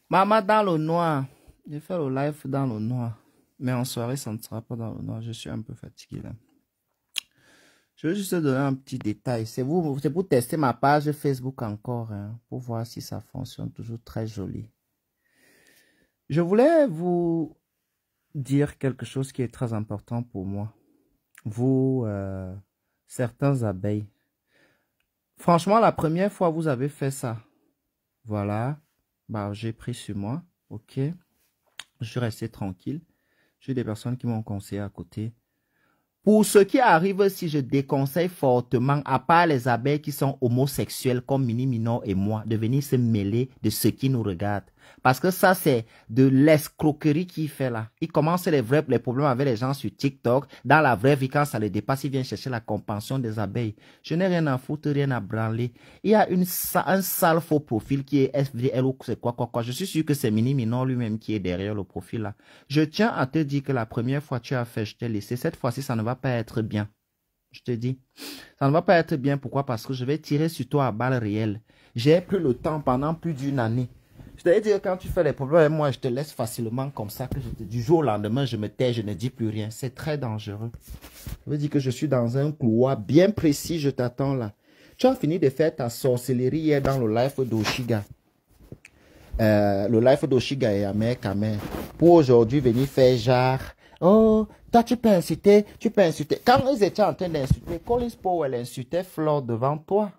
Maman dans le noir. Je fais le live dans le noir. Mais en soirée, ça ne sera pas dans le noir. Je suis un peu fatigué là. Je veux juste te donner un petit détail. C'est pour tester ma page Facebook encore, hein, pour voir si ça fonctionne. Toujours très joli. Je voulais vous dire quelque chose qui est très important pour moi. Vous, certains abeilles. Franchement, la première fois vous avez fait ça. Voilà. Bah, j'ai pris sur moi. Ok. Je suis resté tranquille. J'ai des personnes qui m'ont conseillé à côté. Pour ce qui arrive, si je déconseille fortement, à part les abeilles qui sont homosexuelles comme Mini Minon et moi, de venir se mêler de ce qui nous regarde. Parce que ça, c'est de l'escroquerie qu'il fait là. Il commence les problèmes avec les gens sur TikTok. Dans la vraie vie, quand ça les dépasse, il vient chercher la compassion des abeilles. Je n'ai rien à foutre, rien à branler. Il y a un sale faux profil qui est SVL ou c'est quoi. Je suis sûr que c'est Mini Minon lui-même qui est derrière le profil là. Je tiens à te dire que la première fois tu as fait, je t'ai laissé. Cette fois-ci, ça ne va pas être bien. Je te dis. Ça ne va pas être bien. Pourquoi? Parce que je vais tirer sur toi à balles réelles. J'ai pris le temps pendant plus d'une année. Je t'ai dit que quand tu fais les problèmes, moi, je te laisse facilement comme ça. Que du jour au lendemain, je me tais, je ne dis plus rien. C'est très dangereux. Je veux dire que je suis dans un couloir bien précis. Je t'attends là. Tu as fini de faire ta sorcellerie hier dans le live d'Oshiga. Le live d'Oshiga et Amer Kamer. Pour aujourd'hui venir faire genre... Oh, toi tu peux insulter, Quand ils étaient en train d'insulter, Collins Powell insultait Flore devant toi.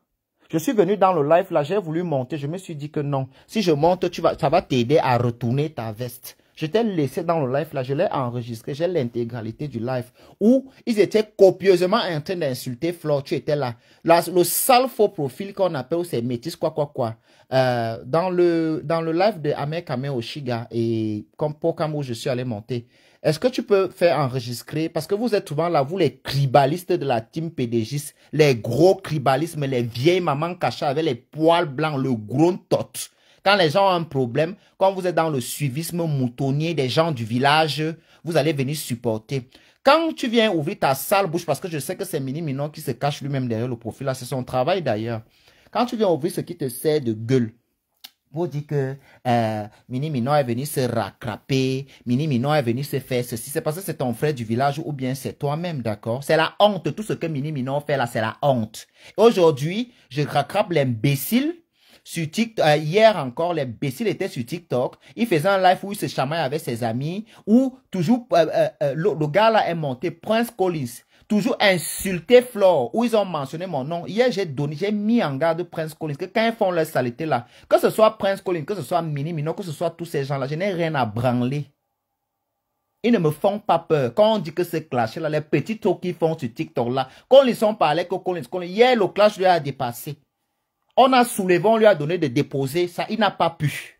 Je suis venu dans le live là, j'ai voulu monter, je me suis dit que non. Si je monte, ça va t'aider à retourner ta veste. Je t'ai laissé dans le live là, je l'ai enregistré, j'ai l'intégralité du live. Où ils étaient copieusement en train d'insulter Flore, tu étais là. Le sale faux profil qu'on appelle, c'est métis quoi. Dans le live de Amer Kamer Oshiga et comme Pokam où je suis allé monter. Est-ce que tu peux faire enregistrer? Parce que vous êtes souvent là, vous les tribalistes de la team PDGiste, les gros tribalismes, les vieilles mamans cachées avec les poils blancs, le gros tot. Quand les gens ont un problème, quand vous êtes dans le suivisme moutonnier des gens du village, vous allez venir supporter. Quand tu viens ouvrir ta sale bouche, parce que je sais que c'est Mini Minon qui se cache lui-même derrière le profil, là, c'est son travail d'ailleurs. Quand tu viens ouvrir ce qui te sert de gueule, vous dites que Mini Minon est venu se rattraper, Mini Minon est venu se faire ceci. C'est parce que c'est ton frère du village ou bien c'est toi-même, d'accord? C'est la honte. Tout ce que Mini Minon fait là, c'est la honte. Aujourd'hui, je rattrape l'imbécile sur TikTok. Hier encore, l'imbécile était sur TikTok. Il faisait un live où il se chamaille avec ses amis. Où toujours, le gars là est monté, Prince Collins. Toujours insulter Flore, où ils ont mentionné mon nom. Hier, j'ai mis en garde Prince Collins, que quand ils font leur saleté là, que ce soit Prince Collins, que ce soit Mini Minon, que ce soit tous ces gens-là, je n'ai rien à branler. Ils ne me font pas peur. Quand on dit que c'est clash là, les petits trucs qu'ils font sur TikTok là, quand ils sont parlé que Collins, hier, le clash lui a dépassé. On a soulevé, on lui a donné de déposer, ça, il n'a pas pu.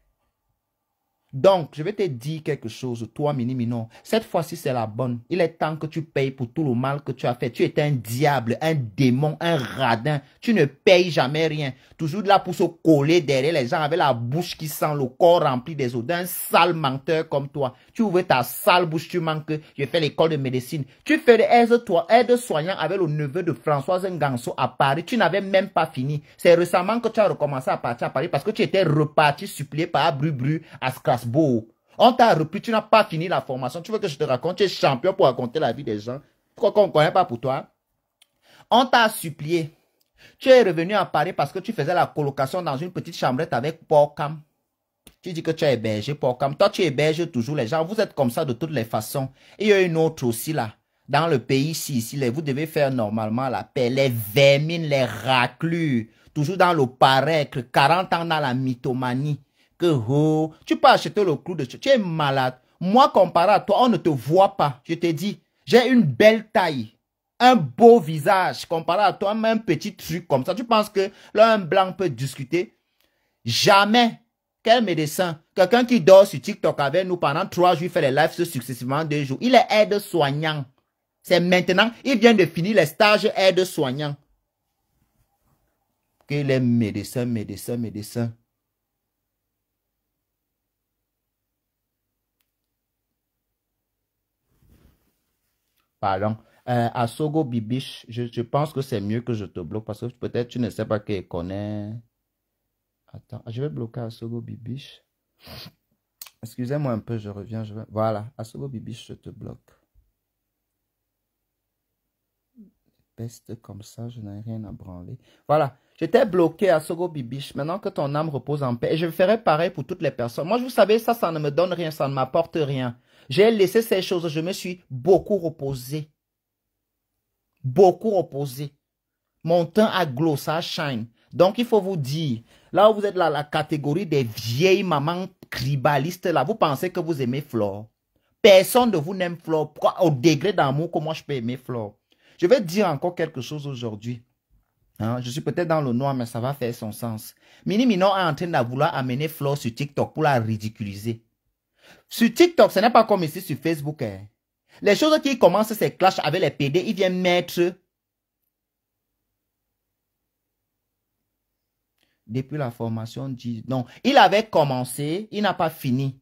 Donc, je vais te dire quelque chose, toi, Mini Minon. Cette fois-ci, c'est la bonne. Il est temps que tu payes pour tout le mal que tu as fait. Tu es un diable, un démon, un radin. Tu ne payes jamais rien. Toujours là pour se coller derrière les gens avec la bouche qui sent, le corps rempli des eaux. D'un sale menteur comme toi. Tu ouvres ta sale bouche, tu manques. Je fais l'école de médecine. Tu fais aide-soignant avec le neveu de Françoise Nganso à Paris. Tu n'avais même pas fini. C'est récemment que tu as recommencé à partir à Paris parce que tu étais reparti supplié par Bru à Strasbourg. On t'a repris, tu n'as pas fini la formation. Tu veux que je te raconte? Tu es champion pour raconter la vie des gens. Pourquoi qu'on ne connaît pas pour toi? On t'a supplié. Tu es revenu à Paris parce que tu faisais la colocation dans une petite chambrette avec Porcam. Tu dis que tu es hébergé Porcam. Toi, tu héberges toujours les gens. Vous êtes comme ça de toutes les façons. Et il y a une autre aussi là. Dans le pays ici, vous devez faire normalement la paix. Les vermines, les raclures. Toujours dans le paraître. 40 ans dans la mythomanie. Que oh, tu peux acheter le clou de... Tu es malade. Moi, comparé à toi, on ne te voit pas. Je te dis, j'ai une belle taille. Un beau visage. Comparé à toi, un petit truc comme ça. Tu penses que là, un blanc peut discuter? Jamais. Quel médecin? Quelqu'un qui dort sur TikTok avec nous pendant 3 jours, il fait les lives successivement 2 jours. Il est aide-soignant. C'est maintenant, il vient de finir les stages aide-soignant. Qu'il est médecin. Pardon. Asogo Bibiche, je pense que c'est mieux que je te bloque parce que peut-être tu ne sais pas qu'elle connaît. Attends, je vais bloquer Asogo Bibiche. Excusez-moi un peu, je reviens. Voilà, Asogo Bibiche, je te bloque. Peste comme ça, je n'ai rien à branler. Voilà, j'étais bloqué à Sogo Bibiche. Maintenant que ton âme repose en paix, et je ferai pareil pour toutes les personnes. Moi, vous savez, ça ne me donne rien, ça ne m'apporte rien. J'ai laissé ces choses, je me suis beaucoup reposé. Beaucoup reposé. Mon teint a glow, ça shine. Donc, il faut vous dire, là où vous êtes là, la catégorie des vieilles mamans tribalistes, là, vous pensez que vous aimez Flore. Personne de vous n'aime Flore. Pourquoi, au degré d'amour, comment je peux aimer Flore? Je vais dire encore quelque chose aujourd'hui. Hein, je suis peut-être dans le noir, mais ça va faire son sens. Mini Minon est en train de vouloir amener Flore sur TikTok pour la ridiculiser. Sur TikTok, ce n'est pas comme ici sur Facebook. Hein. Les choses qui commencent ces clashs avec les PD, ils viennent mettre... Depuis la formation, non, il avait commencé, il n'a pas fini.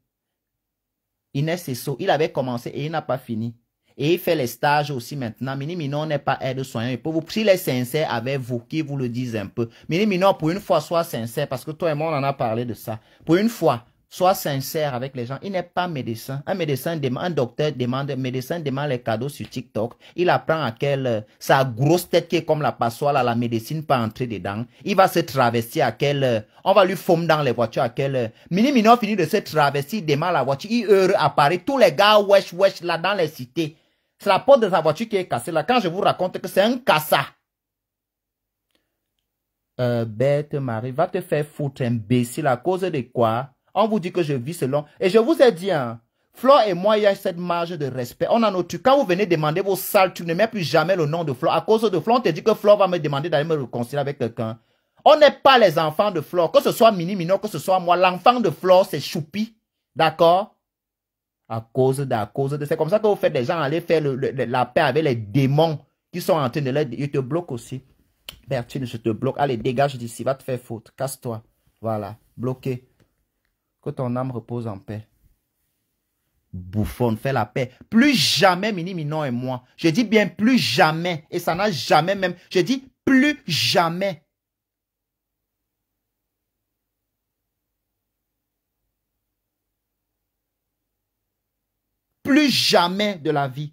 Inès Sesso, il avait commencé et il n'a pas fini. Et il fait les stages aussi maintenant. Mini Minon n'est pas aide-soignant. S'il est sincère avec vous, qui vous le disent un peu. Mini Minon, pour une fois, sois sincère, parce que toi et moi, on en a parlé de ça. Pour une fois, sois sincère avec les gens. Il n'est pas médecin. Un docteur demande, un médecin demande les cadeaux sur TikTok. Il apprend à quelle, sa grosse tête qui est comme la passoire, là, la médecine pas entrer dedans. Il va se travestir à quelle, on va lui fommer dans les voitures à quelle, Mini Minon finit de se travestir, il demande la voiture, il heureux à Paris. Tous les gars, wesh, wesh, là, dans les cités. C'est la porte de sa voiture qui est cassée, là. Quand je vous raconte que c'est un cassa. Bête Marie, va te faire foutre, imbécile, à cause de quoi? On vous dit que je vis selon... Et je vous ai dit, hein, Flore et moi, il y a cette marge de respect. On a notre... Quand vous venez demander vos salles, tu ne mets plus jamais le nom de Flore. À cause de Flore, on te dit que Flore va me demander d'aller me réconcilier avec quelqu'un. On n'est pas les enfants de Flore. Que ce soit Mini Minon, que ce soit moi. L'enfant de Flore, c'est Choupi. D'accord? À cause de... C'est comme ça que vous faites des gens aller faire la paix avec les démons qui sont en train de l'aider. Ils te bloquent aussi. Bertine, je te bloque. Allez, dégage d'ici. Va te faire faute. Casse-toi. Voilà. Bloqué. Que ton âme repose en paix. Bouffonne, fais la paix. Plus jamais Mini Minon et moi. Je dis bien plus jamais. Et ça n'a jamais même. Je dis plus jamais. Plus jamais de la vie.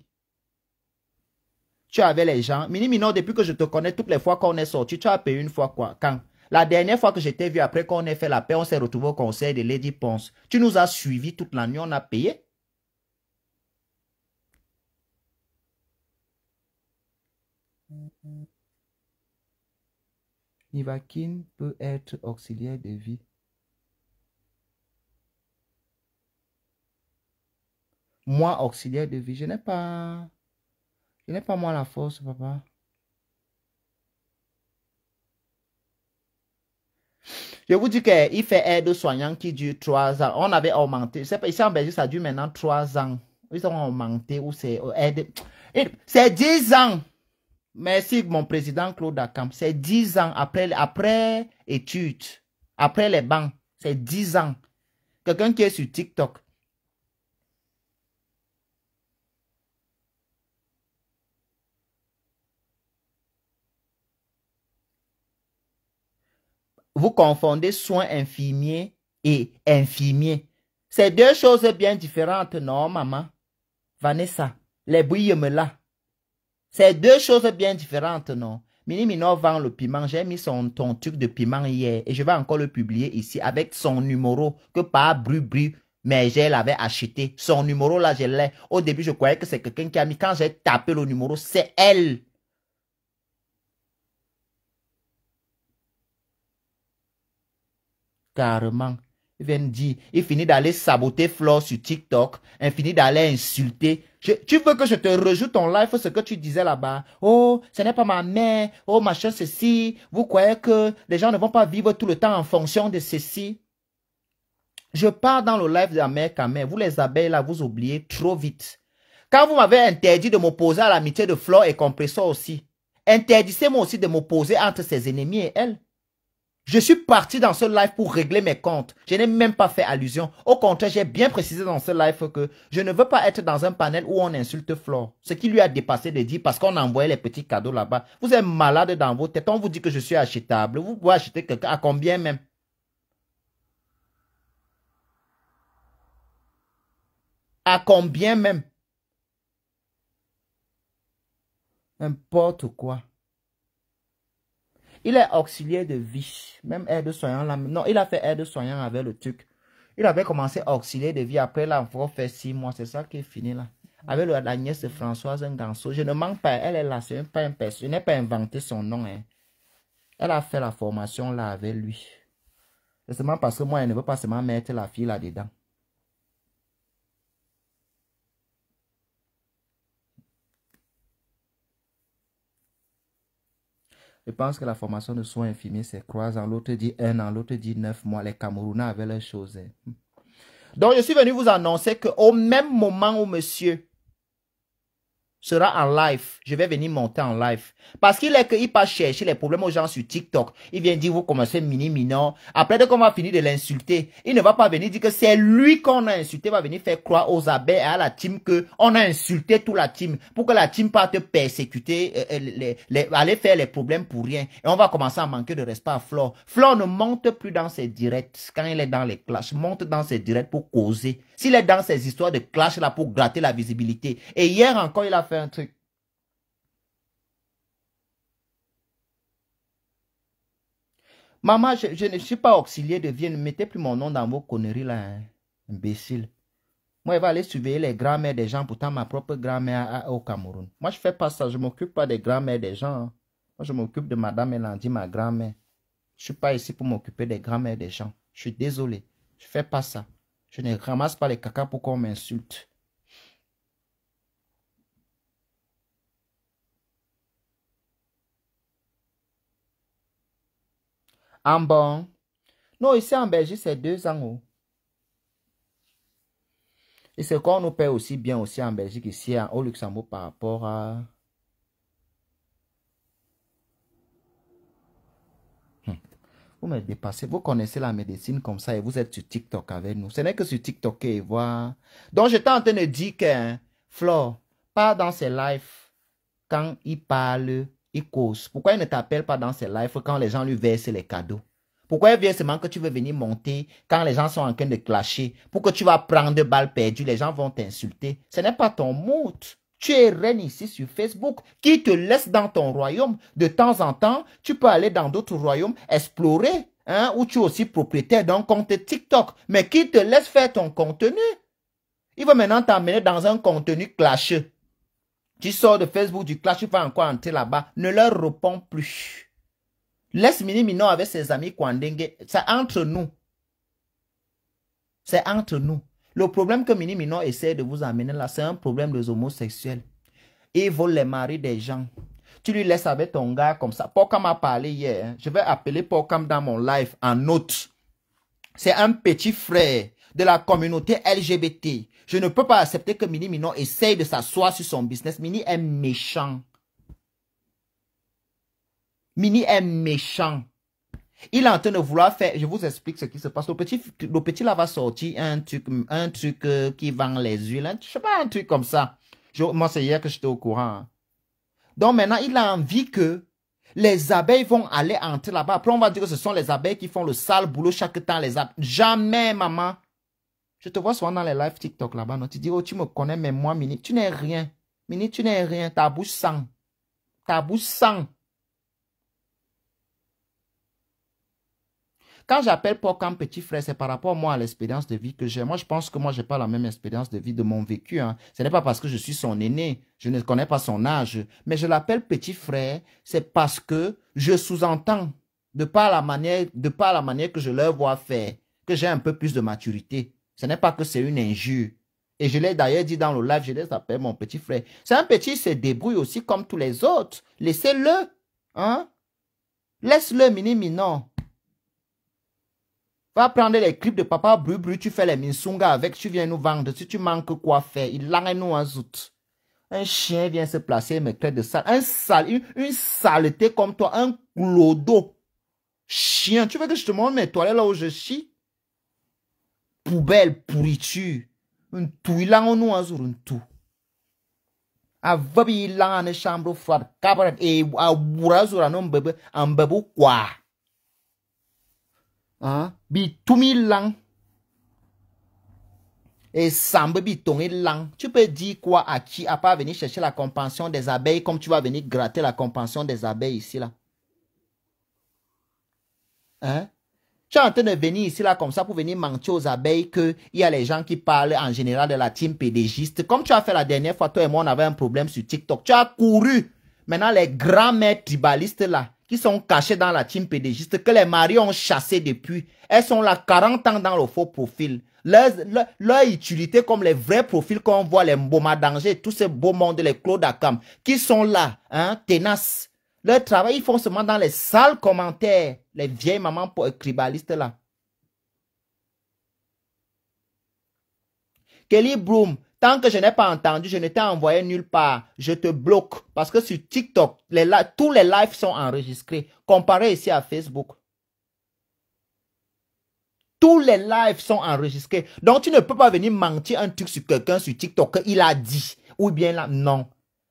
Tu avais les gens. Mini Minon, depuis que je te connais, toutes les fois qu'on est sorti, tu as payé une fois quoi? Quand? La dernière fois que je t'ai vu, après qu'on ait fait la paix, on s'est retrouvé au conseil de Lady Ponce. Tu nous as suivis toute la nuit, on a payé. Nivaquine peut être auxiliaire de vie. Moi, auxiliaire de vie, je n'ai pas moi la force, papa. Je vous dis qu'il fait aide-soignant qui dure 3 ans. On avait augmenté. Ici en Belgique, ça dure maintenant 3 ans. Ils ont augmenté ou c'est aide. C'est 10 ans. Merci, mon président Claude Akam. C'est 10 ans après études. Après les bancs. C'est 10 ans. Quelqu'un qui est sur TikTok. Vous confondez soins infirmiers et infirmiers. C'est deux choses bien différentes, non, maman? Vanessa, les bouilles me là. C'est deux choses bien différentes, non? Mini Minon vend le piment. J'ai mis ton truc de piment hier et je vais encore le publier ici avec son numéro que par Bru mais je l'avais acheté. Son numéro là, je l'ai. Au début, je croyais que c'est quelqu'un qui a mis. Quand j'ai tapé le numéro, c'est elle. Carrément. Il vient de dire, il finit d'aller saboter Flore sur TikTok, il finit d'aller insulter. Tu veux que je te rejoue ton live, ce que tu disais là-bas? Oh, ce n'est pas ma mère. Oh, machin, ceci. Vous croyez que les gens ne vont pas vivre tout le temps en fonction de ceci? Je pars dans le live de la mère Kamel. Vous les abeilles là, vous oubliez trop vite. Quand vous m'avez interdit de m'opposer à l'amitié de Flore et Compressor aussi, interdissez-moi aussi de m'opposer entre ses ennemis et elle. Je suis parti dans ce live pour régler mes comptes. Je n'ai même pas fait allusion. Au contraire, j'ai bien précisé dans ce live que je ne veux pas être dans un panel où on insulte Flore. Ce qui lui a dépassé de dire parce qu'on a envoyé les petits cadeaux là-bas. Vous êtes malade dans vos têtes. On vous dit que je suis achetable. Vous pouvez acheter quelqu'un à combien même? À combien même? N'importe quoi. Il est auxiliaire de vie. Même aide-soignant là. Non, il a fait aide-soignant avec le truc. Il avait commencé auxiliaire de vie. Après, il a encore fait 6 mois. C'est ça qui est fini là. Avec la nièce de Françoise Nganso. Je ne manque pas. Elle est là. Je n'ai pas inventé son nom. Hein. Elle a fait la formation là avec lui. C'est seulement parce que moi, elle ne veut pas seulement mettre la fille là-dedans. Je pense que la formation de soins infirmiers, c'est 3 ans. L'autre dit 1 an, l'autre dit 9 mois. Les Camerounais avaient leurs choses. Hein. Donc, je suis venu vous annoncer qu'au même moment où monsieur sera en live, je vais venir monter en live. Parce qu'il est qu'il passe chercher les problèmes aux gens sur TikTok. Il vient dire, vous commencez mini minor. Après, dès qu'on va finir de l'insulter, il ne va pas venir dire que c'est lui qu'on a insulté, il va venir faire croire aux abeilles et à la team que on a insulté toute la team pour que la team parte te persécuter, aller faire les problèmes pour rien. Et on va commencer à manquer de respect à Flore. Flore ne monte plus dans ses directs quand il est dans les clashs. Monte dans ses directs pour causer. S'il est dans ces histoires de clash là pour gratter la visibilité. Et hier encore, il a fait un truc. Maman, je ne suis pas auxiliaire de vie. Ne mettez plus mon nom dans vos conneries là, hein, imbécile. Moi, je vais aller surveiller les grands-mères des gens, pourtant ma propre grand-mère au Cameroun. Moi, je ne fais pas ça. Je ne m'occupe pas des grands-mères des gens. Hein. Moi, je m'occupe de Madame Elandi, ma grand-mère. Je ne suis pas ici pour m'occuper des grands-mères des gens. Je suis désolé. Je ne fais pas ça. Je ne ramasse pas les caca pour qu'on m'insulte. En bon. Non, ici en Belgique, c'est 2 ans. Oh. Et c'est qu'on nous paie aussi bien aussi en Belgique, ici au Luxembourg par rapport à... Vous me dépassez. Vous connaissez la médecine comme ça et vous êtes sur TikTok avec nous. Ce n'est que sur TikTok qu'il voit. Donc, j'étais en train de dire que hein, Flore, pas dans ses lives, quand il parle, il cause. Pourquoi il ne t'appelle pas dans ses lives quand les gens lui versent les cadeaux? Pourquoi il vient seulement que tu veux venir monter quand les gens sont en train de clasher? Pour que tu vas prendre de balles perdues, les gens vont t'insulter. Ce n'est pas ton mood. Tu es reine ici sur Facebook qui te laisse dans ton royaume. De temps en temps, tu peux aller dans d'autres royaumes explorer, hein, où tu es aussi propriétaire d'un compte TikTok, mais qui te laisse faire ton contenu. Il va maintenant t'amener dans un contenu clasheux. Tu sors de Facebook du clash, tu vas encore entrer là-bas. Ne leur réponds plus. Laisse Mini Minon avec ses amis Kwandenge. C'est entre nous. C'est entre nous. Le problème que Mini Minon essaie de vous amener là, c'est un problème des homosexuels. Ils volent les maris des gens. Tu lui laisses avec ton gars comme ça. Pokam m'a parlé hier. Hein. Je vais appeler Pokam dans mon live en note. C'est un petit frère de la communauté LGBT. Je ne peux pas accepter que Mini Minon essaye de s'asseoir sur son business. Mini est méchant. Mini est méchant. Il est en train de vouloir faire... Je vous explique ce qui se passe. Le petit là va sortir un truc qui vend les huiles. Hein. Je sais pas, un truc comme ça. Moi, c'est hier que j'étais au courant. Donc maintenant, il a envie que les abeilles vont aller entrer là-bas. Après, on va dire que ce sont les abeilles qui font le sale boulot chaque temps. Les abeilles. Jamais, maman. Je te vois souvent dans les lives TikTok là-bas. Tu dis, oh, tu me connais, mais moi, Mini, tu n'es rien. Mini, tu n'es rien. Ta bouche sent. Ta bouche sent. Quand j'appelle Pokam petit frère, c'est par rapport moi à l'expérience de vie que j'ai. Moi, je pense que moi, je n'ai pas la même expérience de vie de mon vécu. Hein. Ce n'est pas parce que je suis son aîné. Je ne connais pas son âge. Mais je l'appelle petit frère, c'est parce que je sous-entends, de par la manière que je leur vois faire, que j'ai un peu plus de maturité. Ce n'est pas que c'est une injure. Et je l'ai d'ailleurs dit dans le live, je les appelle mon petit frère. C'est un petit, il se débrouille aussi comme tous les autres. Laissez-le. Hein? Laisse-le, Mini Minon. Va prendre les clips de papa Bru, tu fais les minsunga avec, tu viens nous vendre. Si tu manques quoi faire, il langue nous en zout. Un chien vient se placer et me crée de sale. Une saleté comme toi, un clodo. Chien, tu veux que je te montre mes toilettes là où je chie? Poubelle, pourriture. Un tout, il langue nous en zout, un tout. Avant, il langue en chambre froide. Cabaret, et à bourrazou, un bébé, quoi? Hein? Bi tout mille lang. Et Sambebi Tongé Lang, tu peux dire quoi à qui à part venir chercher la compensation des abeilles comme tu vas venir gratter la compensation des abeilles ici là? Hein? Tu es en train de venir ici là comme ça pour venir mentir aux abeilles qu'il y a les gens qui parlent en général de la team pédégiste. Comme tu as fait la dernière fois, toi et moi on avait un problème sur TikTok. Tu as couru. Maintenant les grands-mères tribalistes là, qui sont cachées dans la team pédégiste, que les maris ont chassé depuis. Elles sont là 40 ans dans le faux profil. Leur utilité comme les vrais profils qu'on voit, les Mboma Danger, tous ces beaux mondes, les Claude Akam, qui sont là, hein, tenaces. Leur travail, ils font seulement dans les sales commentaires, les vieilles mamans tribalistes là. Kelly Broom, tant que je n'ai pas entendu, je ne t'ai envoyé nulle part. Je te bloque. Parce que sur TikTok, tous les lives sont enregistrés. Comparé ici à Facebook. Tous les lives sont enregistrés. Donc, tu ne peux pas venir mentir un truc sur quelqu'un sur TikTok qu'il a dit. Ou bien là, non.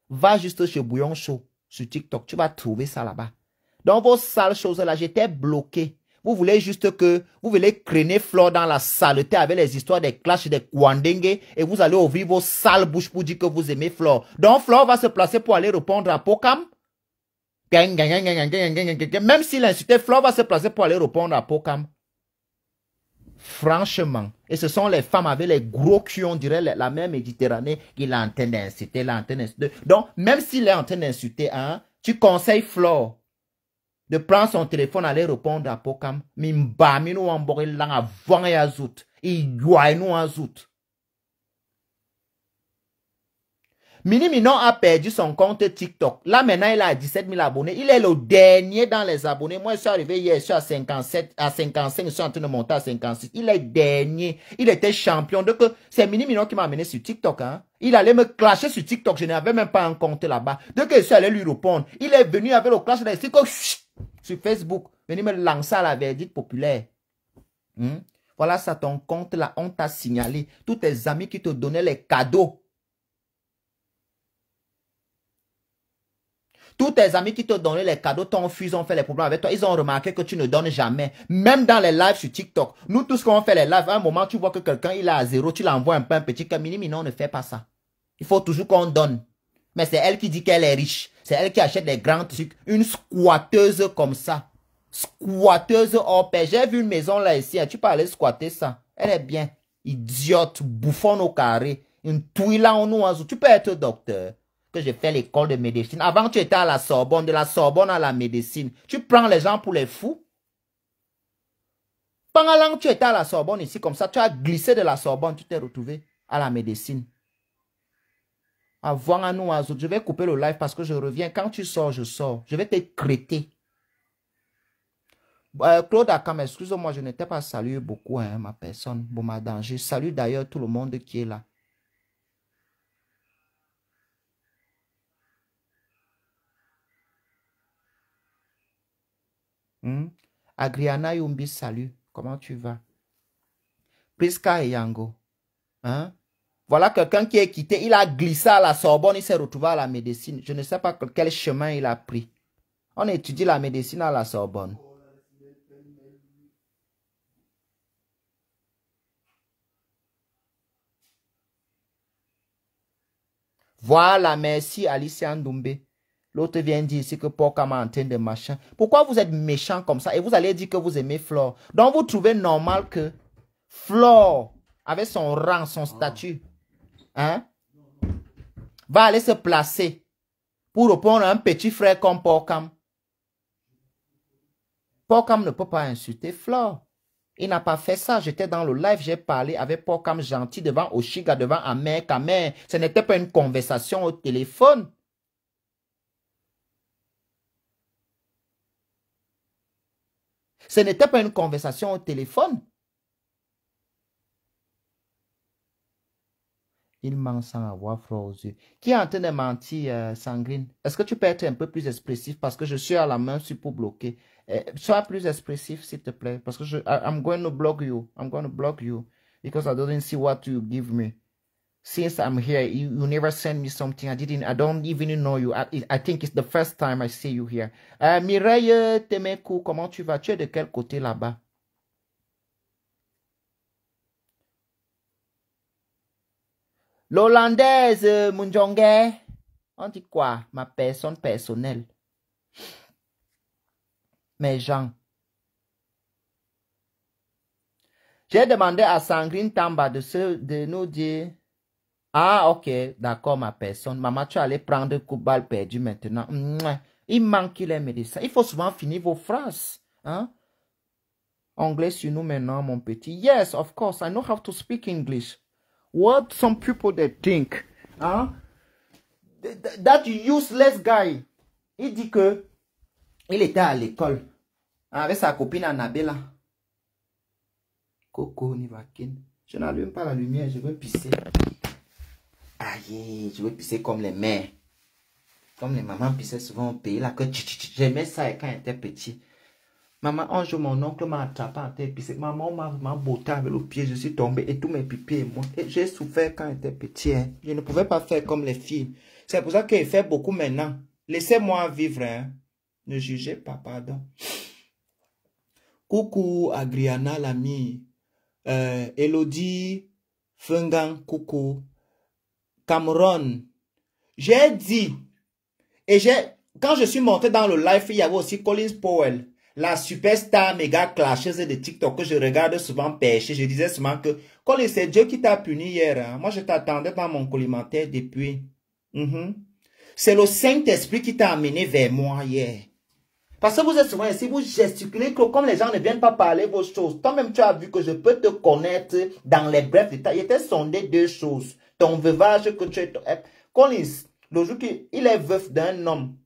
Va juste chez Bouillon Show sur TikTok. Tu vas trouver ça là-bas. Donc, vos sales choses-là, j'étais bloqué. Vous voulez juste que vous voulez créer Flore dans la saleté avec les histoires des clashs des Kwandengue et vous allez ouvrir vos sales bouches pour dire que vous aimez Flore. Donc, Flore va se placer pour aller répondre à Pokam. Même s'il insultait, Flore va se placer pour aller répondre à Pokam. Franchement. Et ce sont les femmes avec les gros culs, on dirait la mer Méditerranée, qui est en train d'insulter, Donc, même s'il est en train d'insulter, hein, tu conseilles Flore de prendre son téléphone, aller répondre à Pokam. Mimba, nous en borel lang avant et azout. Il doit nous azout. Mini Minon a perdu son compte TikTok. Là, maintenant, il a 17 000 abonnés. Il est le dernier dans les abonnés. Moi, je suis arrivé hier, je suis à 57, à 55, je suis en train de monter à 56. Il est dernier. Il était champion. Donc, c'est Mini Minon qui m'a amené sur TikTok. Hein. Il allait me clasher sur TikTok. Je n'avais même pas un compte là-bas. Donc, je suis allé lui répondre. Il est venu avec le clash de TikTok sur Facebook. Venu me lancer à la verdict populaire. Voilà ça, ton compte là, on t'a signalé. Tous tes amis qui te donnaient les cadeaux. Tous tes amis qui te donnaient les cadeaux, ton fils ont fait les problèmes avec toi. Ils ont remarqué que tu ne donnes jamais. Même dans les lives sur TikTok. Nous tous quand on fait les lives, à un moment, tu vois que quelqu'un il est à zéro, tu l'envoies un peu un petit Mini Minon ne fait pas ça. Il faut toujours qu'on donne. Mais c'est elle qui dit qu'elle est riche. C'est elle qui achète des grands trucs. Une squatteuse comme ça. Squatteuse hors pair. J'ai vu une maison là ici. Tu peux aller squatter ça. Elle est bien. Idiote, bouffonne au carré. Une touilla en oiseau. Tu peux être docteur. Que j'ai fait l'école de médecine. Avant, tu étais à la Sorbonne, de la Sorbonne à la médecine. Tu prends les gens pour les fous. Pendant que tu étais à la Sorbonne ici, comme ça, tu as glissé de la Sorbonne, tu t'es retrouvé à la médecine. Avant un oiseau, je vais couper le live parce que je reviens. Quand tu sors, je sors. Je vais te crêter. Claude Akam, excuse-moi, je n'étais pas salué beaucoup, hein, ma personne. Bon, ma danger. Je salue d'ailleurs tout le monde qui est là. Agriana Yumbi, salut. Comment tu vas? Priska et Yango. Hein? Voilà quelqu'un qui est quitté. Il a glissé à la Sorbonne. Il s'est retrouvé à la médecine. Je ne sais pas quel chemin il a pris. On étudie la médecine à la Sorbonne. Voilà, merci Alicia Ndoumbe. L'autre vient dire ici que Pokam est en train de machin. Pourquoi vous êtes méchant comme ça et vous allez dire que vous aimez Flore? Donc vous trouvez normal que Flore, avec son rang, son statut, hein, va aller se placer pour répondre à un petit frère comme Pokam. Pokam ne peut pas insulter Flore. Il n'a pas fait ça. J'étais dans le live, j'ai parlé avec Pokam gentil devant Oshiga, devant Amer Kamer. Ce n'était pas une conversation au téléphone. Ce n'était pas une conversation au téléphone. Il ment sans avoir froid aux yeux. Qui est en train de mentir, Sangrine? Est-ce que tu peux être un peu plus expressif parce que je suis à la main pour bloquer. Sois plus expressif, s'il te plaît. Parce que I'm going to block you. I'm going to block you. Because I don't see what you give me. Since I'm here, you never send me something. I don't even know you. I think it's the first time I see you here. Mireille Temekou, comment tu vas? Tu es de quel côté là-bas? L'hollandaise, Munjonge. On dit quoi? Ma personne personnelle. Mes gens. J'ai demandé à Sangrine Tamba de nous dire. Ah, ok, d'accord, ma personne. Maman, tu allais prendre coup de balle perdu maintenant. Mouah. Il manque les médecins. Il faut souvent finir vos phrases. Hein? Anglais sur nous maintenant, mon petit. Yes, of course, I know how to speak English. What some people they think. Hein? That useless guy. Il dit que il était à l'école avec sa copine Annabella. Coco Nivakin. Je n'allume pas la lumière, je veux pisser. Aïe, je veux pisser comme les mères. Comme les mamans pissaient souvent au pays là, que j'aimais ça quand j'étais petit. Maman, un jour, mon oncle m'a attrapé en tête pisser. Maman m'a botté avec le pied, je suis tombé et tous mes pipis et moi. J'ai souffert quand j'étais petit. Hein. Je ne pouvais pas faire comme les filles. C'est pour ça qu'il fait beaucoup maintenant. Laissez-moi vivre. Hein. Ne jugez pas, pardon. Coucou, Agriana, l'ami. Elodie, Fungang, coucou. Cameron. J'ai dit, et quand je suis monté dans le live, il y avait aussi Collins Powell, la superstar méga clasheuse de TikTok que je regarde souvent pêcher. Je disais souvent que Collins, c'est Dieu qui t'a puni hier. Hein. Moi, je t'attendais dans mon collimentaire depuis. C'est le Saint-Esprit qui t'a amené vers moi hier. Parce que vous êtes souvent ici, vous gesticulez comme les gens ne viennent pas parler vos choses. Toi-même, tu as vu que je peux te connaître dans les brefs détails. Il était sondé deux choses. Ton veuvage que tu es... Collins, le jour qu'il est veuf d'un homme,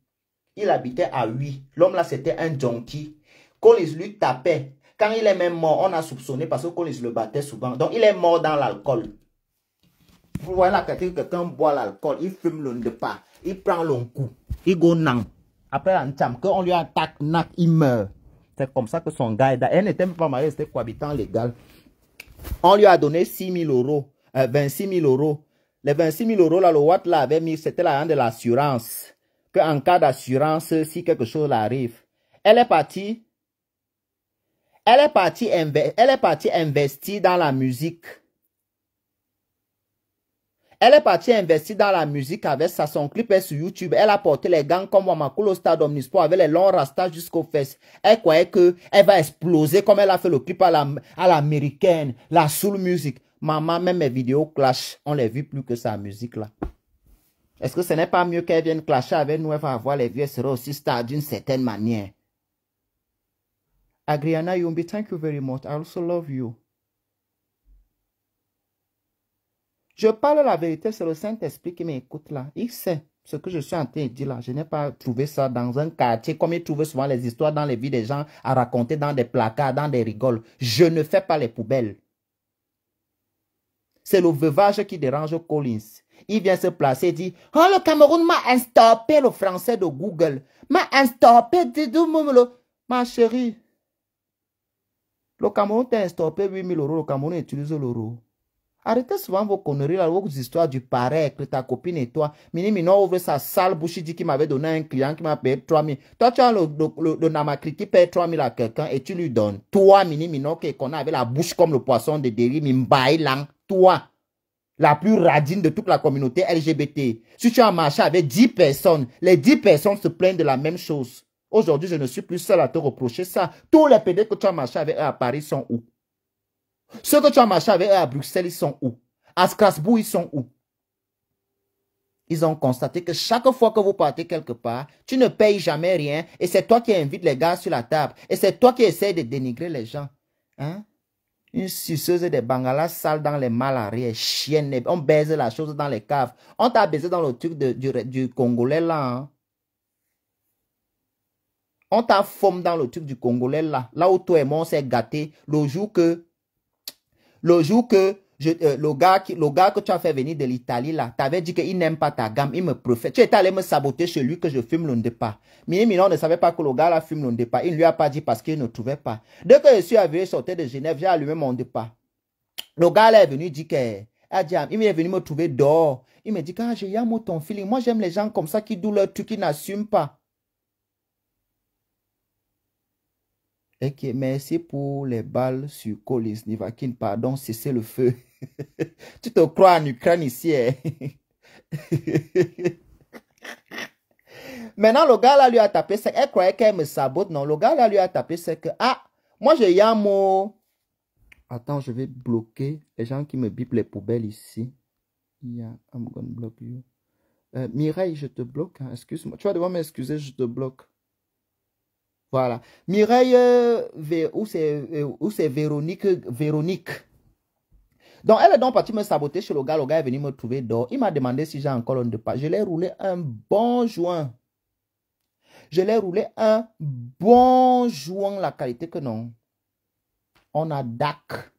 il habitait à 8. L'homme là, c'était un junkie. Collins lui tapait. Quand il est même mort, on a soupçonné parce que Collins le battait souvent. Donc, il est mort dans l'alcool. Vous voyez là, quand quelqu'un boit l'alcool, il fume le pas. Il prend le coup. Il go nan. Après, quand on lui attaque, il meurt. C'est comme ça que son gars est là. Elle n'était même pas mariée, c'était cohabitant légal. On lui a donné 6 000 euros, 26 000 euros. Les 26 000 euros, là, le Watt là avait mis, c'était l'argent de l'assurance. Qu'en cas d'assurance, si quelque chose arrive. Elle est partie investir dans la musique. Elle est partie investir dans la musique avec ça. Son clip est sur YouTube. Elle a porté les gants comme Wamakulo Stade Omnisport avec les longs rastas jusqu'aux fesses. Elle croyait qu'elle va exploser comme elle a fait le clip à l'américaine, la soul music. Maman, même mes vidéos clash. On les vit plus que sa musique là. Est-ce que ce n'est pas mieux qu'elle vienne clasher avec nous? Elle va avoir les vues. Elle sera aussi star d'une certaine manière. Agriana Yumbi, thank you very much. I also love you. Je parle la vérité, c'est le Saint-Esprit qui m'écoute là. Il sait ce que je suis en train de dire là. Je n'ai pas trouvé ça dans un quartier, comme il trouve souvent les histoires dans les vies des gens à raconter dans des placards, dans des rigoles. Je ne fais pas les poubelles. C'est le veuvage qui dérange Collins. Il vient se placer et dit, oh, le Cameroun m'a instauré le français de Google. M'a instauré, ma chérie. Le Cameroun t'a instauré 8 000 euros, le Cameroun utilise l'euro. Arrêtez souvent vos conneries, là, vos histoires du pareil que ta copine et toi. Mini ouvre sa sale bouche, il dit qu'il m'avait donné un client qui m'a payé 3 000. Toi, tu as le Namakri qui paye 3 000 à quelqu'un et tu lui donnes. Toi, Mini qu'on a avec la bouche comme le poisson de Derry, Mimbaï lang. Toi, la plus radine de toute la communauté LGBT. Si tu as marché avec 10 personnes, les 10 personnes se plaignent de la même chose. Aujourd'hui, je ne suis plus seul à te reprocher ça. Tous les PD que tu as marché avec eux à Paris sont où? Ceux que tu as marché avec eux à Bruxelles, ils sont où? À Strasbourg, ils sont où? Ils ont constaté que chaque fois que vous partez quelque part, tu ne payes jamais rien et c'est toi qui invites les gars sur la table. Et c'est toi qui essaies de dénigrer les gens. Hein? Une suceuse des bangalas sales dans les malariés, chienne. On baise la chose dans les caves. On t'a baisé dans le truc du Congolais là. Hein? On t'a fomm dans le truc du Congolais là. Là où toi et moi on s'est gâtés le jour que le gars que tu as fait venir de l'Italie là, tu avais dit qu'il n'aime pas ta gamme, il me préfère. Tu étais allé me saboter chez lui que je fume le départ. Mino ne savait pas que le gars là fume le départ. Il ne lui a pas dit parce qu'il ne trouvait pas. Dès que je suis arrivé sortir de Genève, j'ai allumé mon départ. Le gars là est venu dire que il est venu me trouver dehors. Il me dit que j'ai un mot ton feeling. Moi j'aime les gens comme ça qui douent leur truc, qui n'assument pas. Ok, merci pour les balles sur Collins Nivakin. Pardon, cessez le feu. Tu te crois en Ukraine ici, hein? Maintenant, le gars là lui a tapé sec. Elle croyait qu'elle me sabote. Non, le gars là lui a tapé sec. Ah, moi j'ai Yamo. Attends, je vais bloquer les gens qui me bipent les poubelles ici. Yeah, I'm gonna block you. Mireille, je te bloque. Hein. Excuse-moi. Tu vas devoir m'excuser, je te bloque. Voilà. Mireille, où c'est Véronique. Donc, elle est donc partie me saboter chez le gars. Le gars est venu me trouver dehors. Il m'a demandé si j'ai encore un de pas. Je l'ai roulé un bon joint. Je l'ai roulé un bon joint, la qualité que non. On a DAC.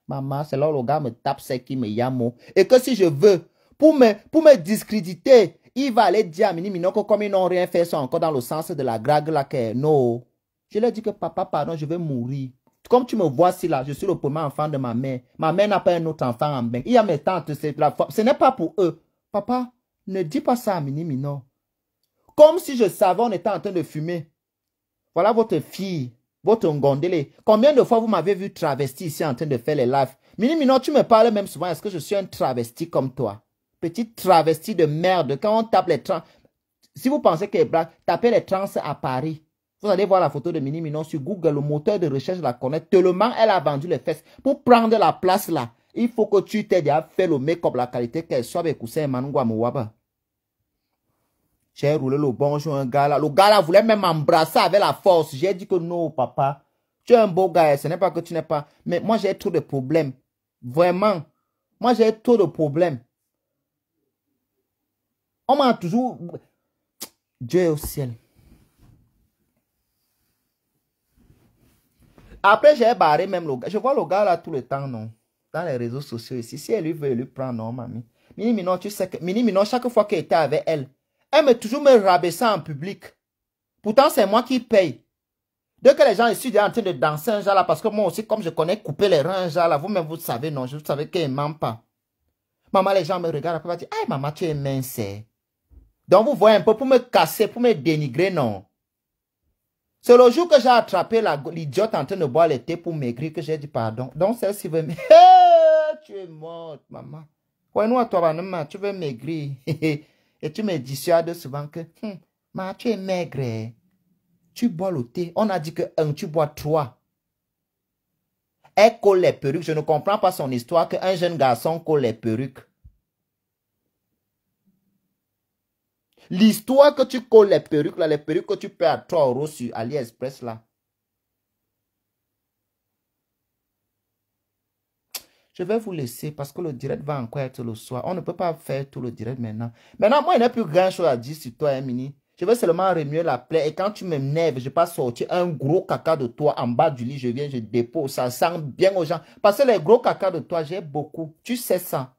Maman, c'est là où le gars me tape, c'est qui me yamo. Et que si je veux, pour me discréditer, il va aller dire à Mini Mino que comme ils n'ont rien fait, ils sont encore dans le sens de la drague là que non. Je lui ai dit que papa, pardon, je vais mourir. Comme tu me vois ici là, je suis le premier enfant de ma mère. Ma mère n'a pas un autre enfant en bain. Il y a mes tantes, ce n'est pas pour eux. Papa, ne dis pas ça à Mini Mino. Comme si je savais on était en train de fumer. Voilà votre fille, votre ngondele. Combien de fois vous m'avez vu travesti ici en train de faire les lives? Mini Mino, tu me parles même souvent. Est-ce que je suis un travesti comme toi? Petite travesti de merde. Quand on tape les trans... Si vous pensez que tapez les trans à Paris. Vous allez voir la photo de Mini Mino sur Google. Le moteur de recherche la connaît. Tellement elle a vendu les fesses. Pour prendre la place là, il faut que tu t'aides à faire le make-up, la qualité qu'elle soit avec Koussin Manungwa Mouaba. J'ai roulé le bonjour un gars là. Le gars là voulait même m'embrasser avec la force. J'ai dit que non, papa. Tu es un beau gars. Ce n'est pas que tu n'es pas. Mais moi, j'ai trop de problèmes. Vraiment. Moi, j'ai trop de problèmes. On m'a toujours... Dieu est au ciel. Après, j'ai barré même le gars. Je vois le gars là tout le temps, non? Dans les réseaux sociaux ici. Si elle lui veut, il lui prend, non, mamie. Mini Mino, tu sais que... Mini Mino, chaque fois qu'elle était avec elle, elle me toujours me rabaisser en public. Pourtant, c'est moi qui paye. Dès que les gens ici sont en train de danser un genre là, parce que moi aussi, comme je connais couper les reins un genre là, vous-même vous savez, non, je savais qu'elle ne ment pas. Maman, les gens me regardent après, dire, ah, maman, tu es mince. Donc, vous voyez un peu pour me casser, pour me dénigrer, non. C'est le jour que j'ai attrapé l'idiote en train de boire le thé pour maigrir que j'ai dit pardon. Donc, celle-ci veut me... tu es morte, maman. Ouais, nous, à toi, tu veux maigrir. Et tu me dissuades souvent que, maman, tu es maigre. Tu bois le thé. On a dit que tu bois 3. Elle colle les perruques. Je ne comprends pas son histoire qu'un jeune garçon colle les perruques. L'histoire que tu colles les perruques, là, les perruques que tu paies à 3 € sur AliExpress, là. Je vais vous laisser parce que le direct va encore être le soir. On ne peut pas faire tout le direct maintenant. Maintenant, moi, il n'y a plus grand chose à dire sur toi, hein, Mini. Je vais seulement remuer la plaie. Et quand tu m'énerves, je passe sortir un gros caca de toi en bas du lit. Je viens, je dépose. Ça sent bien aux gens. Parce que les gros caca de toi, j'ai beaucoup. Tu sais ça.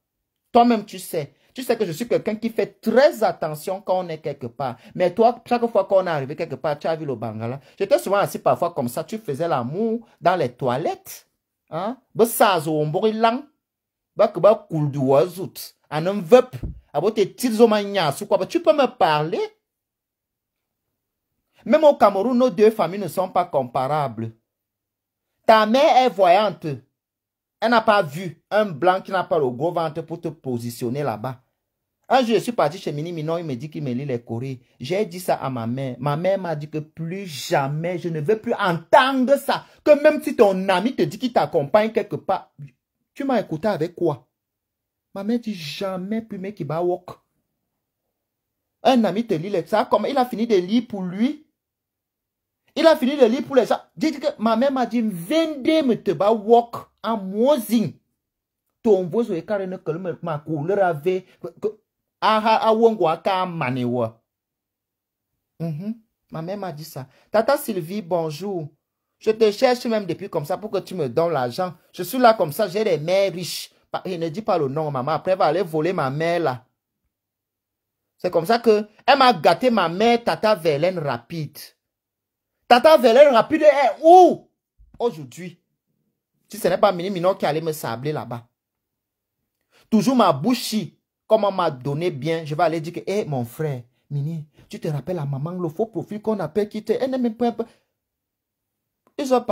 Toi-même, tu sais. Tu sais que je suis quelqu'un qui fait très attention quand on est quelque part. Mais toi, chaque fois qu'on est arrivé quelque part, tu as vu le Bangala. J'étais souvent assis parfois comme ça. Tu faisais l'amour dans les toilettes. Hein? Ça, tu peux me parler? Même au Cameroun, nos deux familles ne sont pas comparables. Ta mère est voyante. Elle n'a pas vu un blanc qui n'a pas le gros ventre pour te positionner là-bas. Un jour, je suis parti chez Mini Mino, il me dit qu'il me lit les courriers. J'ai dit ça à ma mère. Ma mère m'a dit que plus jamais, je ne veux plus entendre ça. Que même si ton ami te dit qu'il t'accompagne quelque part, tu m'as écouté avec quoi? Ma mère dit jamais plus mec qui va walk. Un ami te lit les ça, comme il a fini de lire pour lui. Il a fini de lire pour les gens. Ma mère m'a dit, vendez me te va walk en moisine. Ton voisin est carrément que ma couleur avait. Ma mère m'a dit ça. Tata Sylvie, bonjour. Je te cherche même depuis comme ça pour que tu me donnes l'argent. Je suis là comme ça, j'ai des mères riches. Je ne dis pas le nom, maman. Après, elle va aller voler ma mère là. C'est comme ça que elle m'a gâté ma mère, Tata Verlaine Rapide. Tata Verlaine Rapide est où aujourd'hui? Si ce n'est pas Mini Mino qui allait me sabler là-bas. Toujours ma bouche, comme on m'a donné bien, je vais aller dire que, hé, mon frère, Mini, tu te rappelles à maman, le faux profil qu'on appelle qui te... Elle n'est même pas... ils ont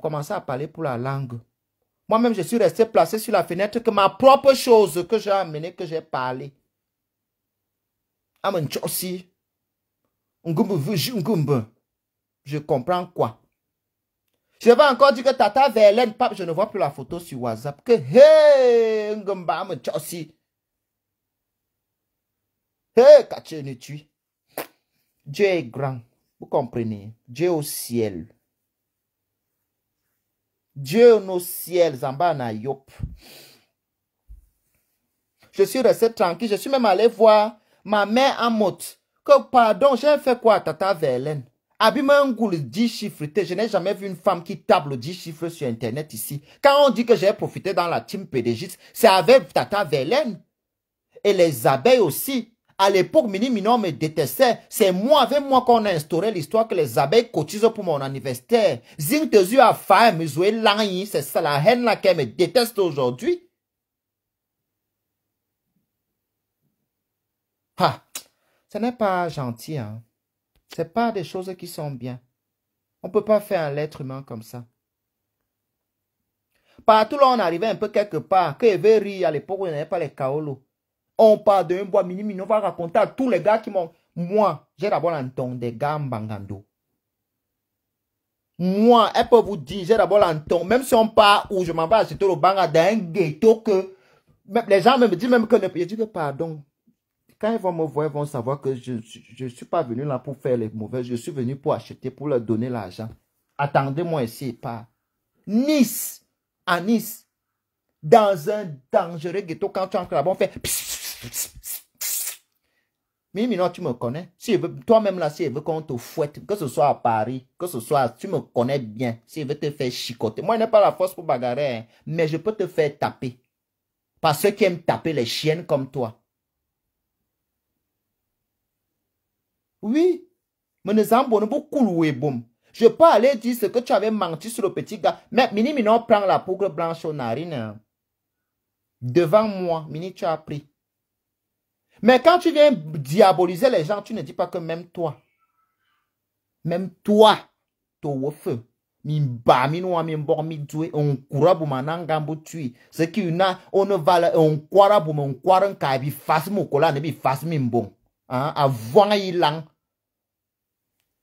commencé à parler pour la langue. Moi-même, je suis resté placé sur la fenêtre que ma propre chose que j'ai amenée, que j'ai parlé. aussi. Je comprends quoi? Je vais encore dire que Tata Verlaine, pape, je ne vois plus la photo sur WhatsApp. Que hey, Ngumba, aussi. Hey, Kachenetui. Dieu est grand. Vous comprenez? Dieu au ciel. Dieu nos ciels, Zambana Yop. Je suis resté tranquille. Je suis même allé voir ma mère en mode. Que pardon, j'ai fait quoi, Tata Verlaine? Abima Ngoul 10 chiffres. Je n'ai jamais vu une femme qui table 10 chiffres sur Internet ici. Quand on dit que j'ai profité dans la team PDG, c'est avec Tata Verlaine. Et les abeilles aussi. À l'époque, Mini Minon me détestait. C'est moi, avec moi, qu'on a instauré l'histoire que les abeilles cotisent pour mon anniversaire. Zing Tezu a failli me jouer l'année. C'est ça la haine là qu'elle me déteste aujourd'hui. Ah, ce n'est pas gentil, hein. C'est pas des choses qui sont bien. On peut pas faire un être humain comme ça. Partout là, on arrivait un peu quelque part. Que veut rire à l'époque où il n'y avait pas les kaolos. On parle d'un bois mini, on va raconter à tous les gars qui m'ont... Moi, j'ai d'abord l'enton des gars Mbangando. Moi, elle peut vous dire, j'ai d'abord l'enton, même si on part où je m'en vais acheter le banga d'un ghetto que... Les gens me disent même que... Je dis que pardon. Quand ils vont me voir, ils vont savoir que je ne suis pas venu là pour faire les mauvais. Je suis venu pour acheter, pour leur donner l'argent. Attendez-moi ici, pas. Nice, à Nice, dans un dangereux ghetto, quand tu entres là-bas, on fait... Mimi, non, tu me connais. Si toi-même là, si elle veut qu'on te fouette, que ce soit à Paris, que ce soit, tu me connais bien. Si elle veut te faire chicoter. Moi, je n'ai pas la force pour bagarrer, hein, mais je peux te faire taper. Par ceux qui aiment taper les chiennes comme toi. Oui. Mais ne s'en beaucoup je peux aller dire ce que tu avais menti sur le petit gars. Mais Mini Minon prend la poudre blanche aux narines. Devant moi, Mini, tu as pris. Mais quand tu viens diaboliser les gens, tu ne dis pas que même toi, ton feu, on coura pour manangambo tui. Ce qui n'a, on ne va, on coura pour mon coura un kabi face mon cola, ne bi face mimbon. Avant il lang.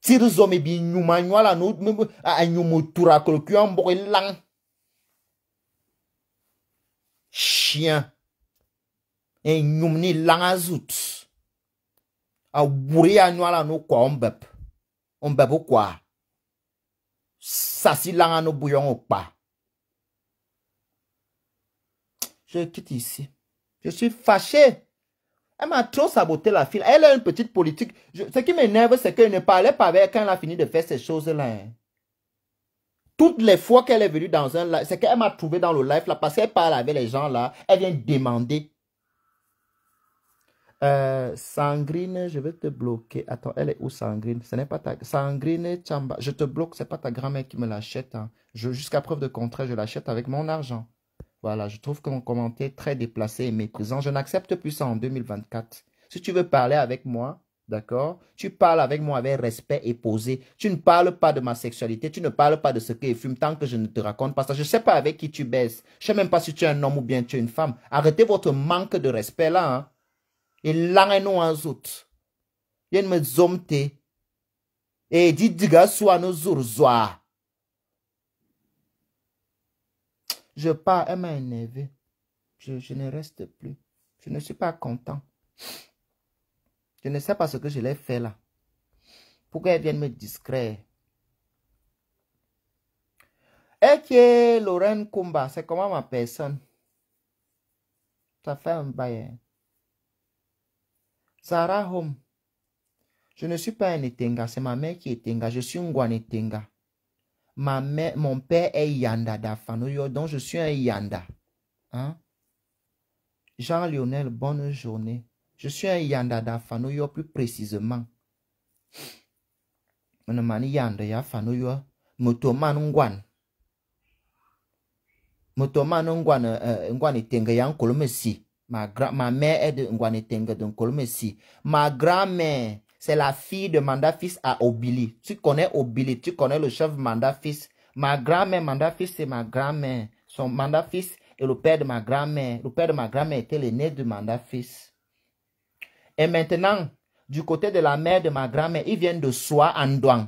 Tire zombie bi nyuma la no, a nyumutura kolokyo ambo il lang. Chien. Et nous ni langazout. A wuri a la no kwa ombep. Ombep ou quoi? Ça si langa no bouillon ou pas. Je quitte ici. Je suis fâché. Elle m'a trop saboté la fille. Elle a une petite politique. Ce qui m'énerve, c'est qu'elle ne parlait pas avec quand elle a fini de faire ces choses-là. Toutes les fois qu'elle est venue dans un live, c'est qu'elle m'a trouvé dans le live là parce qu'elle parle avec les gens là. Elle vient demander. Sangrine, je vais te bloquer. Attends, elle est où Sangrine? Ce n'est pas ta... Sangrine Chamba. Je te bloque, c'est pas ta grand-mère qui me l'achète. Hein. Jusqu'à preuve de contraire, je l'achète avec mon argent. Voilà, je trouve que mon commentaire est très déplacé et méprisant. Je n'accepte plus ça en 2024. Si tu veux parler avec moi, d'accord? Tu parles avec moi avec respect et posé. Tu ne parles pas de ma sexualité. Tu ne parles pas de ce que je fume tant que je ne te raconte pas ça. Je ne sais pas avec qui tu baisses. Je ne sais même pas si tu es un homme ou bien tu es une femme. Arrêtez votre manque de respect là, hein. Et là, nous en zout. Yen me zomte. Et dit diga soit nos zourzois. Je pars, elle m'a énervé. Je ne reste plus. Je ne suis pas content. Je ne sais pas ce que je l'ai fait là. Pourquoi elle vient me distraire? Et qui est Lorraine Kumba? C'est comment ma personne? Ça fait un bail. Sarah Home. Je ne suis pas un Etenga, c'est ma mère qui est Etenga. Je suis un Gwan Etenga. Mon père est Yanda d'Afanoyo, donc je suis un Yanda. Hein? Jean-Lionel, bonne journée. Je suis un Yanda d'Afanoyo plus précisément. Je suis Yanda d'Afanoyo. Motoman Ngwan. Motoman Ngwan Etenga yan Kolomesi. Ma mère est de Ngwanetenga de Nkolomesi. Ma grand-mère, c'est la fille de Manda Fils à Obili. Tu connais Obili, tu connais le chef Manda Fils. Ma grand-mère, mandat-fils, c'est ma grand-mère. Son mandat-fils est le père de ma grand-mère. Le père de ma grand-mère était l'aîné de mandat-fils. Et maintenant, du côté de la mère de ma grand-mère, ils viennent de Soie en Douang.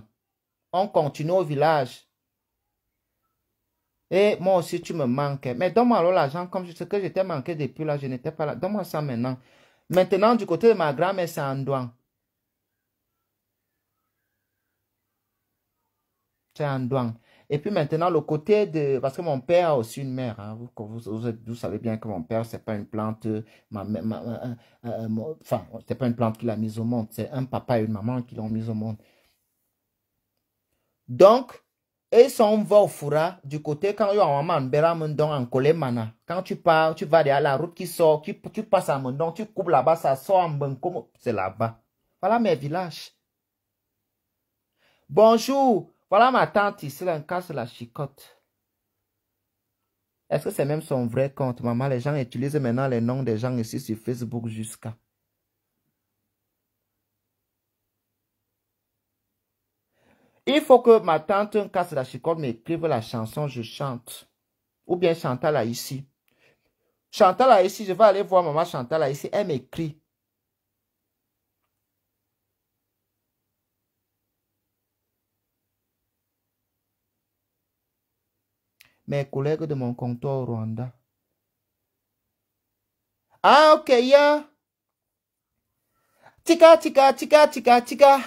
On continue au village. Et moi aussi, tu me manques. Mais donne-moi alors l'argent comme ce que je t'ai manqué depuis là, je n'étais pas là. Donne-moi ça maintenant. Maintenant, du côté de ma grand-mère, c'est en Douang. C'est en Douang. Et puis maintenant, le côté de... Parce que mon père a aussi une mère. Hein. Vous savez bien que mon père, c'est pas une plante... Enfin, c'est pas une plante qu'il a mise au monde. C'est un papa et une maman qui l'ont mise au monde. Donc, ils sont va au fourra du côté quand il y a un maman en Kolemana. Quand tu pars, tu vas derrière la route qui sort, tu passes à Mondon, tu coupes là-bas, ça sort en Benkomo. C'est là-bas. Voilà mes villages. Bonjour. Voilà ma tante ici, là, casse la chicotte. Est-ce que c'est même son vrai compte, maman? Les gens utilisent maintenant les noms des gens ici sur Facebook jusqu'à. Il faut que ma tante casse la chicotte m'écrive la chanson, je chante. Ou bien Chantal là ici. Chantal là ici, je vais aller voir maman Chantal là ici, elle m'écrit. Mes collègues de mon comptoir au Rwanda. Ah, ok, ya. Tika, tika, tika, tika, tika.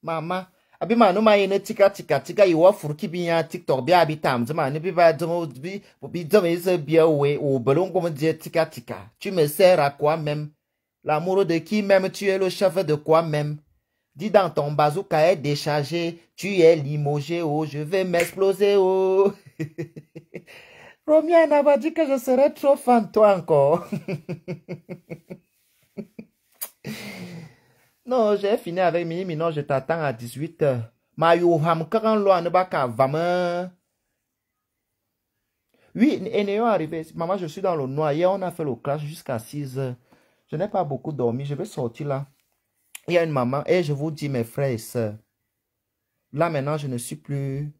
Maman. Abi manu ma yene tika, tika, tika. Iwa furuki biya TikTok biya abi tam. Zama ni bi ba domo bi domo ise biya we. Ou belon comme dire tika, tika. Tu me sers à quoi même? L'amour de qui même? Tu es le chef de quoi même? Dis dans ton bazooka est déchargé. Tu es limogé, oh. Je vais m'exploser, oh. Romien m'a dit que je serais trop fan de toi encore. Non, j'ai fini avec Mini non, je t'attends à 18h. Mayoham, quand l'on ne va qu'à vraiment. Oui, et n'est arrivé. Maman, je suis dans le noir. Hier, on a fait le clash jusqu'à 6h. Je n'ai pas beaucoup dormi. Je vais sortir là. Il y a une maman. Et je vous dis, mes frères et sœurs. Là, maintenant, je ne suis plus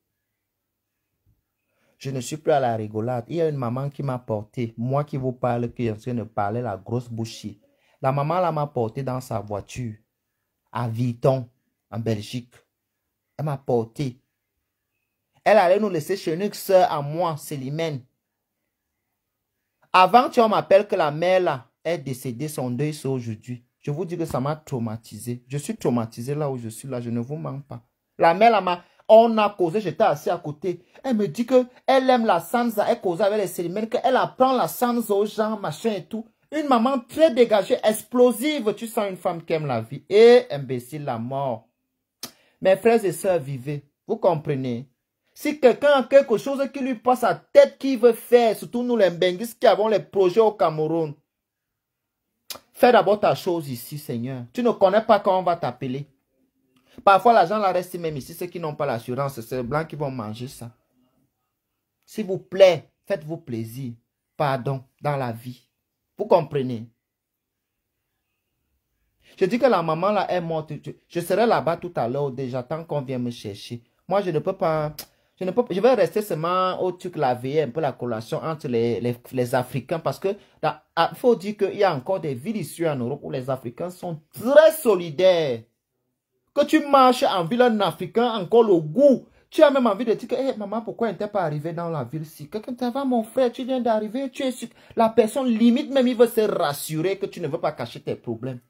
à la rigolade. Il y a une maman qui m'a porté. Moi qui vous parle, qui est en train de parler la grosse bouchie. La maman là m'a porté dans sa voiture. À Vuitton, en Belgique. Elle m'a porté. Elle allait nous laisser chez une soeur à moi, Célimène. Avant, on m'appelle que la mère là est décédée, son deuil c'est aujourd'hui. Je vous dis que ça m'a traumatisé. Je suis traumatisé là où je suis là, je ne vous mens pas. La mère là, on a causé, j'étais assis à côté. Elle me dit que elle aime la sansa, elle cause avec les Célimènes, qu'elle apprend la sansa aux gens, machin et tout. Une maman très dégagée, explosive. Tu sens une femme qui aime la vie. Et imbécile, la mort. Mes frères et sœurs, vivez. Vous comprenez? Si quelqu'un a quelque chose qui lui passe à tête qu'il veut faire, surtout nous les Mbenguis qui avons les projets au Cameroun, fais d'abord ta chose ici, Seigneur. Tu ne connais pas quand on va t'appeler. Parfois, l'argent la reste même ici. Ceux qui n'ont pas l'assurance, c'est les blancs qui vont manger ça. S'il vous plaît, faites-vous plaisir. Pardon, dans la vie. Vous comprenez? Je dis que la maman là est morte. Je serai là-bas tout à l'heure déjà tant qu'on vient me chercher. Moi, je ne peux pas. Je vais rester seulement au truc la veille, un peu la collation entre les Africains parce que il faut dire qu'il y a encore des villes ici en Europe où les Africains sont très solidaires. Que tu marches en ville en Africain, encore le goût. Tu as même envie de dire que, hey, maman, pourquoi tu n'es pas arrivé dans la ville-ci? Quelqu'un te va, mon frère, tu viens d'arriver, tu es sûr. La personne limite même, il veut se rassurer que tu ne veux pas cacher tes problèmes.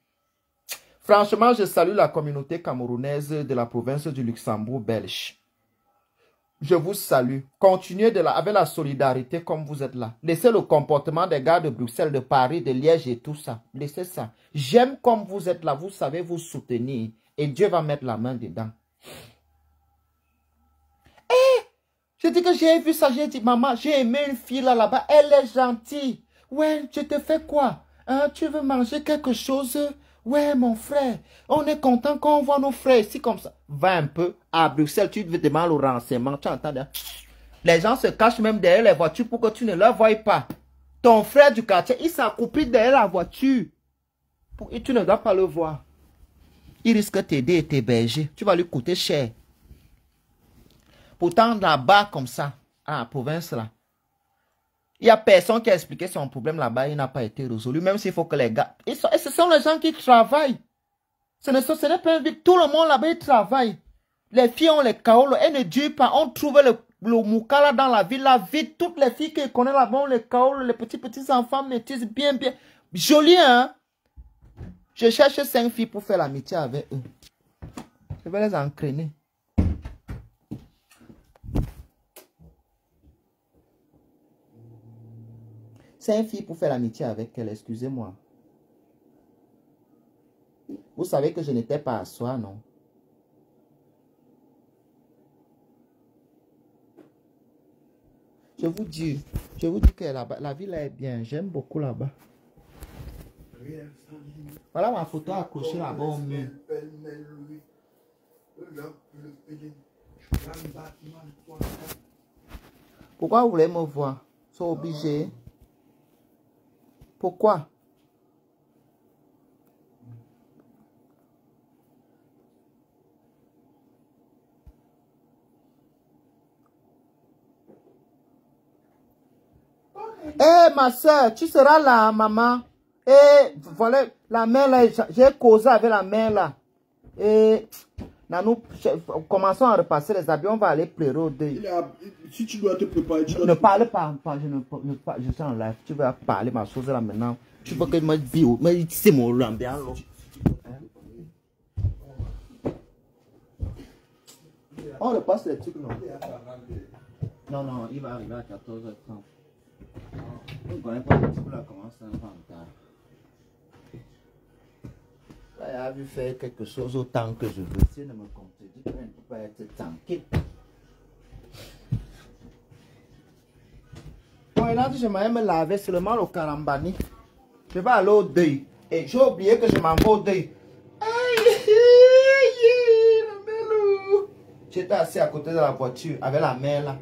Franchement, je salue la communauté camerounaise de la province du Luxembourg belge. Je vous salue. Continuez avec la solidarité comme vous êtes là. Laissez le comportement des gars de Bruxelles, de Paris, de Liège et tout ça. Laissez ça. J'aime comme vous êtes là. Vous savez vous soutenir. Et Dieu va mettre la main dedans. Je dis que j'ai vu ça, j'ai dit, maman, j'ai aimé une fille là-bas, elle est gentille. Ouais, je te fais quoi? Hein, tu veux manger quelque chose? Ouais, mon frère, on est content quand on voit nos frères ici comme ça. Va un peu à Bruxelles, tu veux demander le renseignement, tu entends? Les gens se cachent même derrière les voitures pour que tu ne leur voies pas. Ton frère du quartier, il s'accroupit derrière la voiture. Et tu ne dois pas le voir. Il risque de t'aider et t'héberger. Tu vas lui coûter cher. Pourtant, là-bas, comme ça, à la province, là, il n'y a personne qui a expliqué son problème là-bas. Il n'a pas été résolu. Même s'il faut que les gars... Et ce sont les gens qui travaillent. Ce n'est pas un vide. Tout le monde là-bas, il travaille. Les filles ont les kaolos. Elles ne durent pas. On trouve le moukala dans la ville. La ville, toutes les filles qui connaissent là-bas ont les kaolos. Les petits enfants métis bien. Joli, hein? Je cherche 5 filles pour faire l'amitié avec eux. Je vais les entraîner. C'est une fille pour faire l'amitié avec elle, excusez-moi. Vous savez que je n'étais pas à soi, non? Je vous dis que la ville est bien. J'aime beaucoup là-bas. Voilà ma photo accrochée là-bas au mur. Pourquoi vous voulez me voir? Ils sont obligés. Pourquoi? Eh, ma soeur, tu seras là, maman. Eh, voilà, la mère là, j'ai causé avec la mère là. Et nous commençons à repasser les habits, on va aller pleurer au deuil. Si tu dois te préparer, tu dois ne parle pas, je suis en live. Tu vas parler ma chose là maintenant. Tu veux que je me dise, mais c'est mon lambert. On repasse les trucs, non? Non, il va arriver à 14h30. On ne connaît pas le type là, comment ça va en retard. Là, il a vu faire quelque chose autant que je veux. Si ne me contredit pas, il ne peut pas être tranquille. Bon, il a dit que je m'allais me laver seulement au Karambani. Je vais aller au deuil. Et j'ai oublié que je m'en vais au deuil. J'étais assis à côté de la voiture avec la mère là.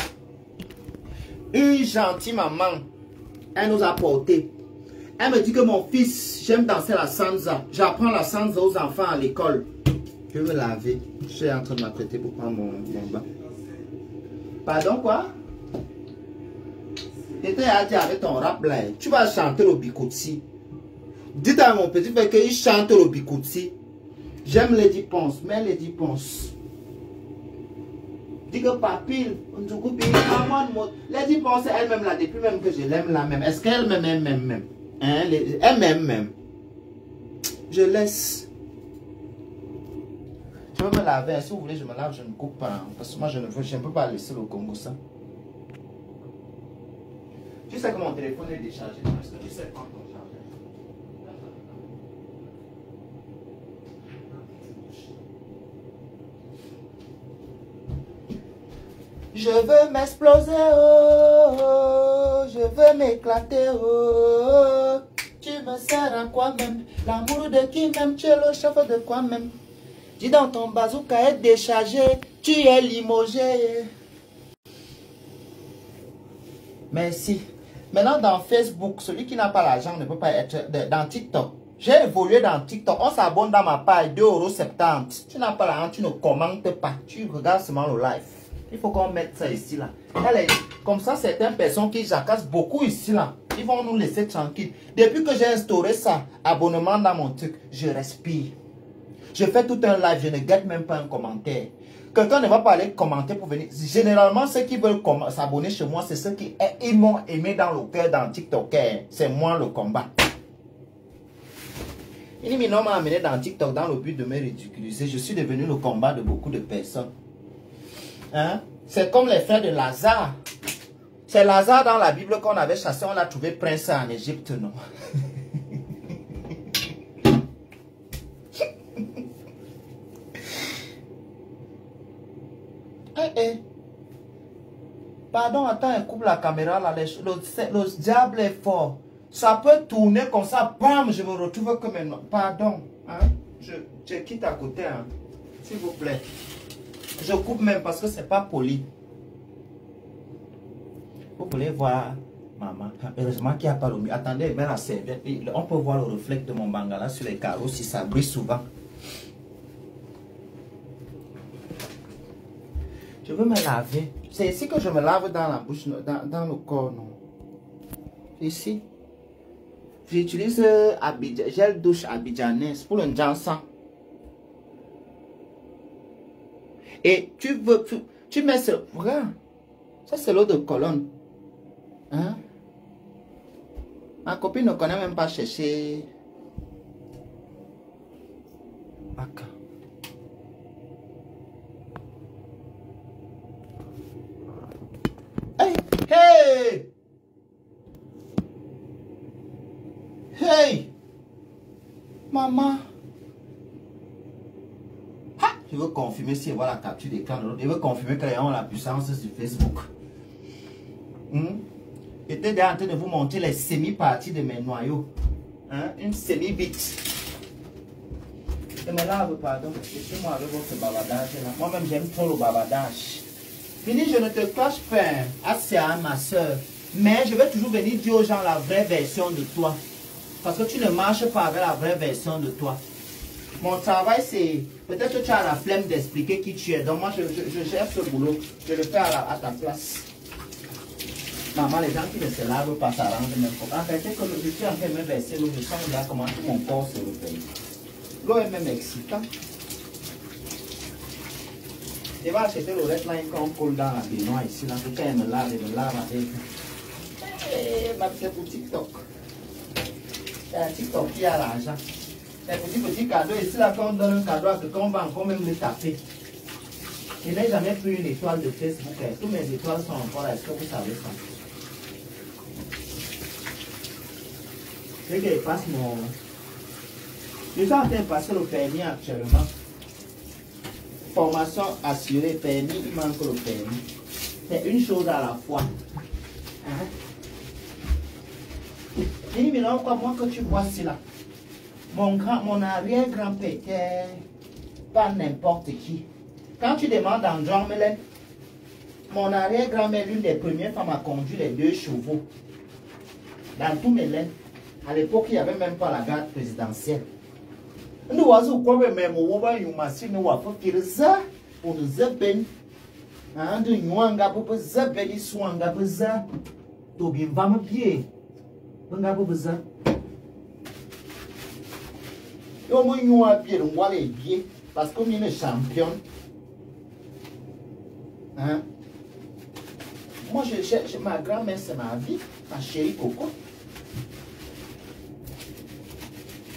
Une gentille maman, elle nous a portés. Elle me dit que mon fils, j'aime danser la salsa. J'apprends la salsa aux enfants à l'école. Je veux laver. Je suis en train de m'apprêter pour prendre mon bain. Pardon quoi? J'étais à dire avec ton rap là, tu vas chanter le bikoti. Dites à mon petit frère qu'il chante le bikoti. J'aime Lady Ponce, mais Lady Ponce. Dis que papil, Lady Ponce elle-même là, depuis même que je l'aime là même. Est-ce qu'elle m'aime même? Hein, elle m'aime même. Je laisse. Je veux me laver. Si vous voulez, je me lave, je ne coupe pas. Parce que moi, je ne peux pas laisser le Congo ça. Tu sais que mon téléphone est déchargé. Est-ce que tu sais quand on charge? Je veux m'exploser, oh, je veux m'éclater, oh. Tu me sers à quoi même? L'amour de qui même? Tu es le chef de quoi même? Dis dans ton bazooka est déchargé, tu es limogé. Merci. Maintenant dans Facebook, celui qui n'a pas l'argent ne peut pas être dans TikTok. J'ai évolué dans TikTok, on s'abonne dans ma page 2,70 €. Tu n'as pas l'argent, tu ne commentes pas, tu regardes seulement le live. Il faut qu'on mette ça ici là. Comme ça, certaines personnes qui jacassent beaucoup ici là, ils vont nous laisser tranquilles. Depuis que j'ai instauré ça, abonnement dans mon truc, je respire. Je fais tout un live, je ne guette même pas un commentaire. Quelqu'un ne va pas aller commenter pour venir. Généralement, ceux qui veulent s'abonner chez moi, c'est ceux qui m'ont aimé dans le cœur dans TikTok. C'est moi le combat. Inimino m'a amené dans TikTok dans le but de me ridiculiser. Je suis devenu le combat de beaucoup de personnes. Hein? C'est comme les frères de Lazare. C'est Lazare dans la Bible qu'on avait chassé, on l'a trouvé prince en Égypte, non? Pardon, attends, elle coupe la caméra là. Le diable est fort. Ça peut tourner comme ça, bam, je me retrouve comme un... Pardon, hein? Je quitte à côté, hein? S'il vous plaît. Je coupe même parce que c'est pas poli. Vous voulez voir maman? Heureusement qu'il n'y a pas le mieux. Attendez, mais la serviette. On peut voir le reflet de mon bangala sur les carreaux si ça brille souvent. Je veux me laver. C'est ici que je me lave dans la bouche, dans le corps, non? Ici. J'utilise gel douche abidjanaise pour le jansan. Et tu mets ce... Regarde. Ça, c'est l'eau de colonne. Hein? Ma copine ne connaît même pas chercher. D'accord. Hey! Hey! Hey! Maman! Ha! Je veux confirmer si elle voit la capture d'écran. Je veux confirmer qu'elle a la puissance sur Facebook. J'étais déjà en train de vous montrer les semi-parties de mes noyaux. Hein? Une semi-bite. Je me lave, pardon. Laissez-moi avec votre bavardage là. Moi-même, j'aime trop le bavardage. Fini, je ne te cache pas, Assia, ma soeur. Mais je vais toujours venir dire aux gens la vraie version de toi. Parce que tu ne marches pas avec la vraie version de toi. Mon travail, c'est... Peut-être que tu as la flemme d'expliquer qui tu es. Donc moi, je gère ce boulot. Je le fais à ta place. Maman, les gens qui ne se lavent pas s'arrangent même pas. En fait, c'est que je suis en train de me verser l'eau. Je sens là comment tout mon corps se réveille. L'eau est même excitante. Je vais acheter le redline qu'on colle dans la baignoire ici. Là, tout elle me lave avec. C'est pour TikTok. C'est un TikTok qui a l'argent. C'est petit cadeau ici là qu'on donne un cadeau à quelqu'un, on va encore même le taper. Je n'ai jamais pris une étoile de Facebook. Toutes mes étoiles sont encore là. Est-ce que vous savez ça? C'est que je passe mon... Je suis en train de passer le permis actuellement. Formation assurée, permis, il manque le permis. C'est une chose à la fois. Hein? Dis, mais non, quoi, moi que tu vois c'est là. Mon arrière-grand-père était pas n'importe qui. Quand tu demandes en John Melen, mon arrière-grand-mère, l'une des premières femmes, a conduit les 2 chevaux. Dans tous mes laines. À l'époque, il n'y avait même pas la garde présidentielle. Nous avons quoi même au machine ou à faire ça pour nous aider. Hein, de nous engager pour ça, béni soit engager ça. Tu bien va me pied. Engager pour ça. Yo moi nous à pied, on va les pieds parce qu'on est champion. Hein? Moi je cherche ma grand-mère, c'est ma vie, ma chérie Coco.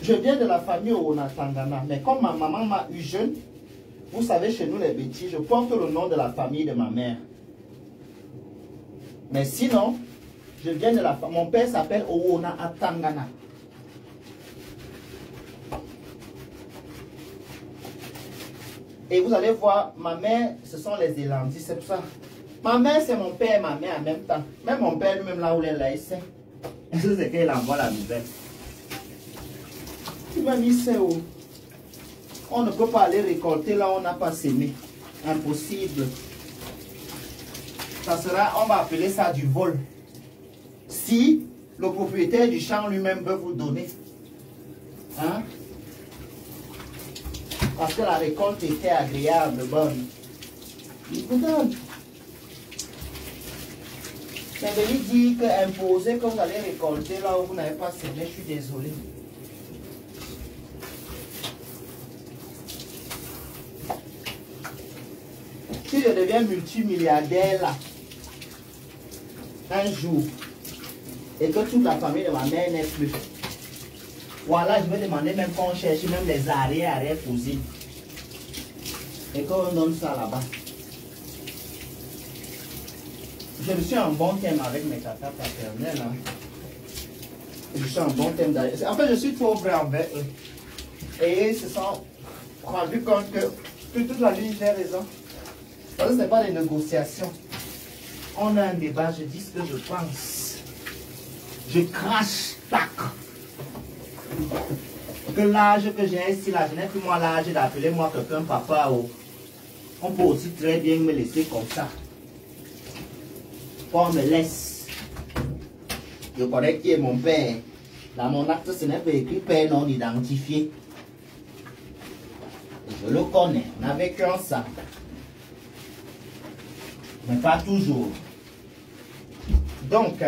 Je viens de la famille au Tangana, mais comme ma maman m'a eu jeune, vous savez, chez nous les bêtis, je porte le nom de la famille de ma mère. Mais sinon, je viens de la famille. Mon père s'appelle Owona Atangana. Et vous allez voir, ma mère, ce sont les Élandis, c'est pour ça. Ma mère, c'est mon père et ma mère en même temps. Même mon père lui-même là où il est là, il sait. C'est qu'elle envoie la nouvelle. Tu m'as mis ça où? On ne peut pas aller récolter là où on n'a pas semé. Impossible. Ça sera, on va appeler ça du vol. Si le propriétaire du champ lui-même veut vous donner. Hein? Parce que la récolte était agréable, bonne. Il vous donne. Mais venir dire qu'imposer que vous allez récolter là où vous n'avez pas semé, je suis désolé. Si je deviens multimilliardaire là, un jour, et que toute la famille de ma mère n'est plus, voilà, je vais demander même qu'on cherche même les arrière-cousines. Et qu'on donne ça là-bas. Je suis en bon terme avec mes tatas paternels. Hein. Je suis en bon terme d'ailleurs. En fait, je suis trop vrai envers eux. Et ils se sont rendus compte que toute la vie, j'ai raison. Parce que ce n'est pas des négociations. On a un débat, je dis ce que je pense. Je crache, tac. Que l'âge que j'ai ici, là, je n'ai plus moi l'âge d'appeler moi quelqu'un papa. Oh. On peut aussi très bien me laisser comme ça. On me laisse. Je connais qui est mon père. Dans mon acte, ce n'est pas écrit père non identifié. Je le connais. On a vécu ensemble. Mais pas toujours. Donc,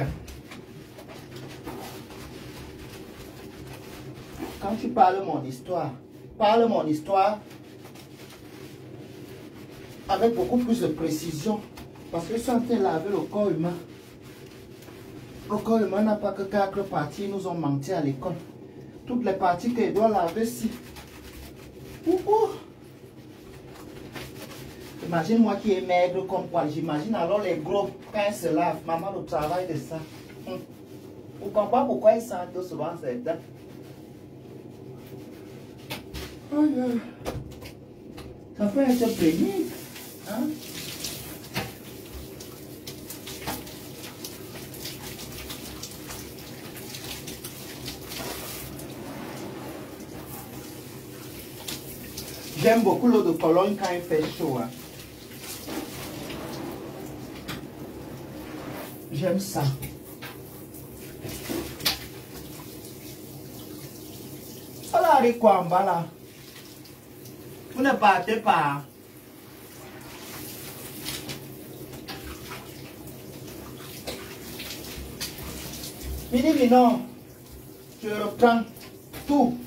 quand tu parles mon histoire, parle mon histoire avec beaucoup plus de précision. Parce que je suis en train de laver le corps humain. Le corps humain n'a pas que 4 parties, ils nous ont menti à l'école. Toutes les parties qu'il doit laver, si. Imagine moi qui est maigre comme quoi. J'imagine alors les gros quand ils se lavent. Maman, le travail de ça. Vous comprenez pourquoi ils sentent souvent ces dents. Ça peut être pénible. Hein? J'aime beaucoup l'eau de Cologne quand il fait chaud. Hein. J'aime ça. Voilà, allez quoi en bas là. Vous ne partez pas. Mini, non. Je reprends tout.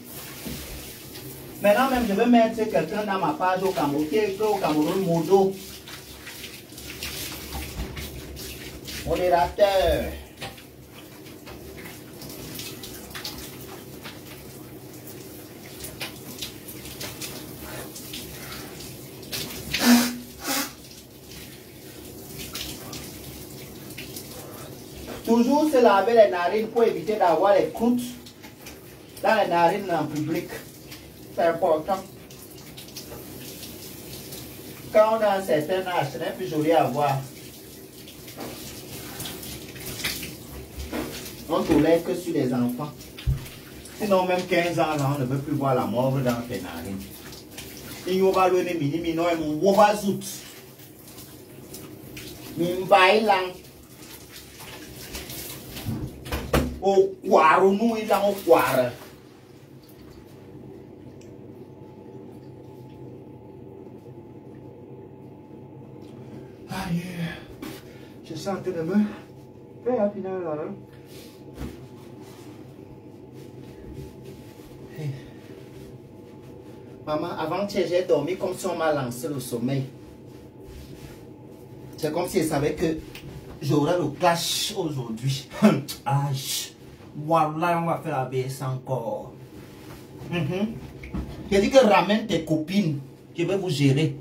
Maintenant même, je vais mettre quelqu'un dans ma page au Cameroun, Modo. Modérateur. Toujours se laver les narines pour éviter d'avoir les croûtes dans les narines en public. C'est important. Quand on a un certain âge, ce n'est plus joli à voir. On tolère que sur les enfants. Sinon, même 15 ans, là, on ne veut plus voir la mort dans tes narines. Il y a le mini, non, et mon wobazout. Mimbaïlang. Au quarou, nous, il a au quarou. Aïe, je sens que demain, très rapidement là. Hey. Maman, avant-hier, j'ai dormi comme si on m'a lancé le sommeil. C'est comme si elle savait que j'aurais le clash aujourd'hui. Aïe, voilà, on va faire la baisse encore. J'ai dit que ramène tes copines, je vais vous gérer.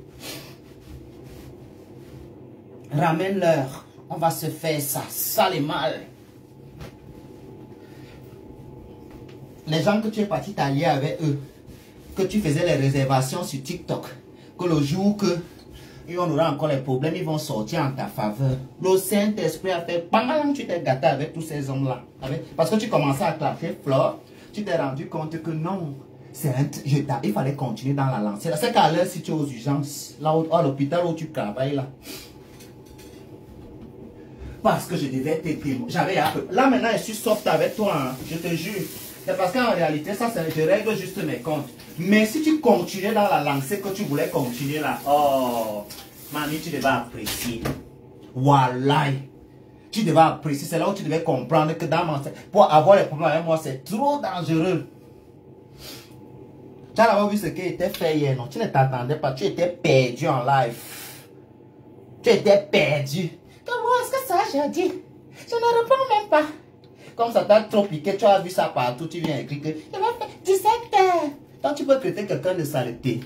Ramène-leur. On va se faire ça. Ça les mal. Les gens que tu es parti t'allier avec eux. Que tu faisais les réservations sur TikTok. Que le jour que on aura encore les problèmes, ils vont sortir en ta faveur. Le Saint-Esprit a fait pendant que tu t'es gâté avec tous ces hommes-là. Parce que tu commençais à clasher Flore. Tu t'es rendu compte que non. Il fallait continuer dans la lancée. C'est qu'à l'heure, si tu es aux urgences, là à l'hôpital où tu travailles là. Parce que je devais t'aider. J'avais un peu. Là maintenant, je suis soft avec toi. Hein. Je te jure. C'est parce qu'en réalité, ça, je règle juste mes comptes. Mais si tu continuais dans la lancée que tu voulais continuer là, oh, mamie, tu devais apprécier. Voilà. Tu devais apprécier. C'est là où tu devais comprendre que dans mon... pour avoir les problèmes avec moi, c'est trop dangereux. Tu as d'abord vu ce qui était fait hier, non? Tu ne t'attendais pas. Tu étais perdu en live. Tu étais perdu. Comment est-ce que ça, j'ai dit? Je ne reprends même pas. Comme ça t'a trop piqué, tu as vu ça partout, tu viens écrire que je vais faire 17 heures. Donc tu peux traiter quelqu'un de saleté.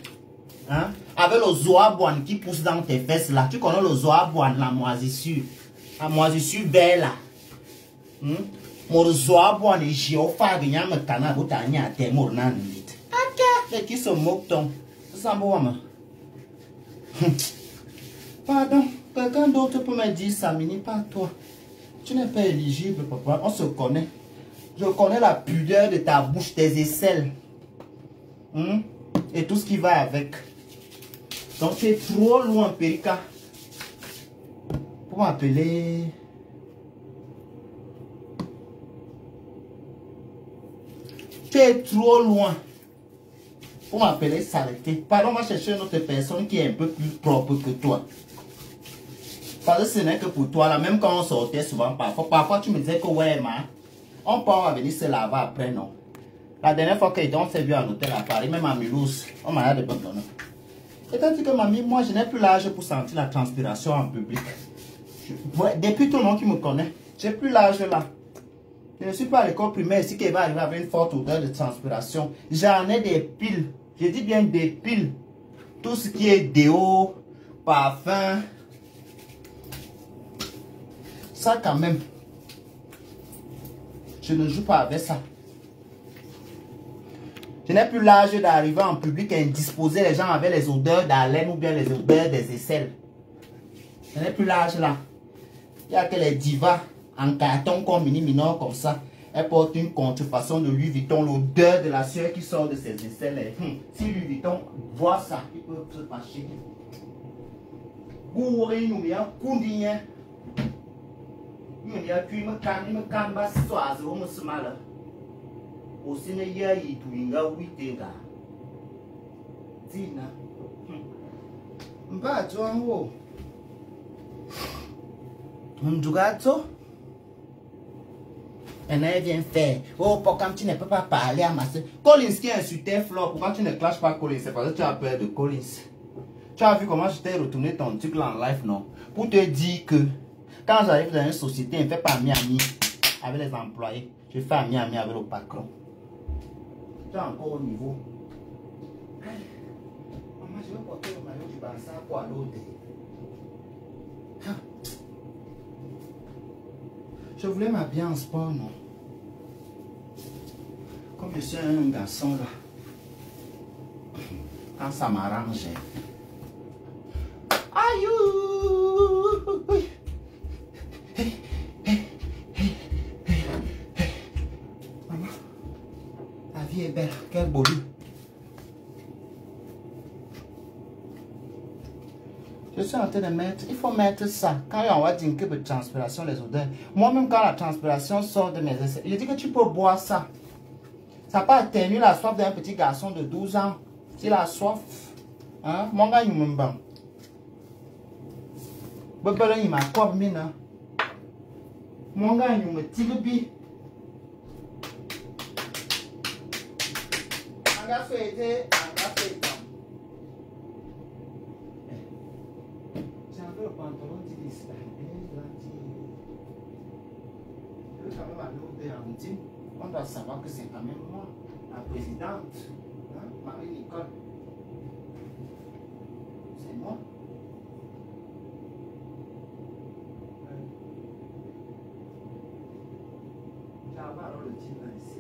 Hein? Avec le zoaboine qui pousse dans tes fesses là. Tu connais le zoaboine, la moisissure. La moisissure belle là. Mon zoaboine est géophage, il y a un canard, vous t'as mis à tes mots. Ok. Et qui se moque ton? Ça me voit, pardon. Quelqu'un d'autre peut me dire ça, Mini, pas toi. Tu n'es pas éligible, papa. On se connaît. Je connais la pudeur de ta bouche, tes aisselles. Et tout ce qui va avec. Donc tu es trop loin, Périka. Pour m'appeler. Tu es trop loin. Pour m'appeler saleté. Pardon, on va chercher une autre personne qui est un peu plus propre que toi. Parce que ce n'est que pour toi, là, même quand on sortait souvent, parfois tu me disais que ouais, on peut venir se laver après, non. La dernière fois qu'on s'est vu à l'hôtel à Paris, même à Mulhouse, on m'a dit de bonnes données. Et t'as dit que mamie, moi je n'ai plus l'âge pour sentir la transpiration en public. Depuis tout le monde qui me connaît, j'ai plus l'âge là. Je ne suis pas à l'école primaire ici qui va arriver avec une forte odeur de transpiration. J'en ai des piles. Je dis bien des piles. Tout ce qui est déo, parfum. Ça quand même. Je ne joue pas avec ça. Je n'ai plus l'âge d'arriver en public et indisposer les gens avec les odeurs d'haleine ou bien les odeurs des aisselles. Je n'ai plus l'âge là. Il n'y a que les divas en carton comme mini minor comme ça. Elle porte une contrefaçon de Louis Vuitton, l'odeur de la sueur qui sort de ses aisselles. Si Louis Vuitton voit ça, il peut se fâcher. Gouré, nous y a coundien. Nous y a pu me calme, bas soise, on me se mal. Aussi ne y a eu tout inga witenga. Tina. Mba tuango. Mdugato. Et elle vient faire. Oh, pourquoi tu ne peux pas parler à ma soeur? Collins qui insultait Flore. Pourquoi tu ne clashes pas Collins? C'est parce que tu as peur de Collins. Tu as vu comment je t'ai retourné ton truc là en live, non? Pour te dire que quand j'arrive dans une société, je ne fais pas ami avec les employés. Je fais ami avec le patron. Tu es encore au niveau. Maman, je vais porter le maillot du Barça pour l'autre. Je voulais m'habiller en sport, non? Comme je suis un garçon là, quand ça m'arrange. Aïe! Maman, la vie est belle, quel beau lieu. Je suis en train de mettre, il faut mettre ça. Quand on va dire que de transpiration, les odeurs. Moi-même, quand la transpiration sort de mes aisselles, je dis que tu peux boire ça. Ça peut atténuer la soif d'un petit garçon de 12 ans. S'il a soif, hein, mon gars, il me bat. Bébé, il m'a quoi, mina. Mon gars, il me tire bi. Un gars fêté, un gars fêté. Le pantalon dit ça. Je vais quand même aller au Béarantine. On doit savoir que c'est quand même moi, la présidente, hein, Marie-Nicole. C'est moi. J'avais alors le jean là ici.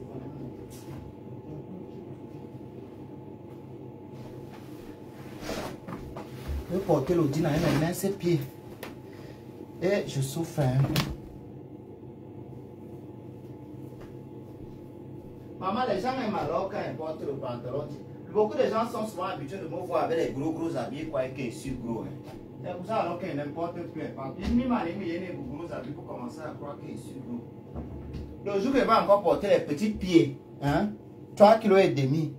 Je vais porter le jean avec mes mains, ses pieds. Et je souffre. Maman, les gens aiment alors quand ils portent le pantalon. Beaucoup de gens sont souvent habitués de me voir avec les gros habits, quoi, qui sont gros. C'est pour ça alors qu'ils n'importe plus. Ils m'ont mis des gros habits pour commencer à croire qu'ils sont gros. Le jour que je vais encore porter les petits pieds, hein, 3,5 kg.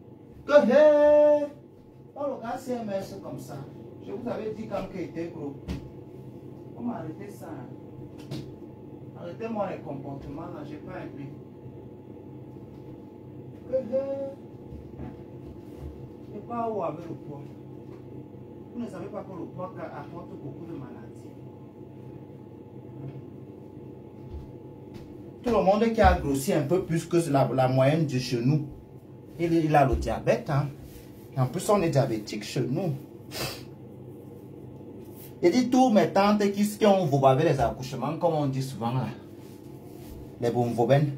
Que hé! Oh, le gars CMS comme ça. Je vous avais dit quand il était gros. Comment arrêter ça? Arrêtez-moi les comportements là, j'ai pas un peu. Je n'ai pas où avec le poids. Vous ne savez pas que le poids apporte beaucoup de maladies. Tout le monde qui a grossi un peu plus que la moyenne de chez nous, il a le diabète. Hein? En plus, on est diabétique chez nous. J'ai dit tous mes tantes qui ont vobé les accouchements, comme on dit souvent là. Les bombobennes.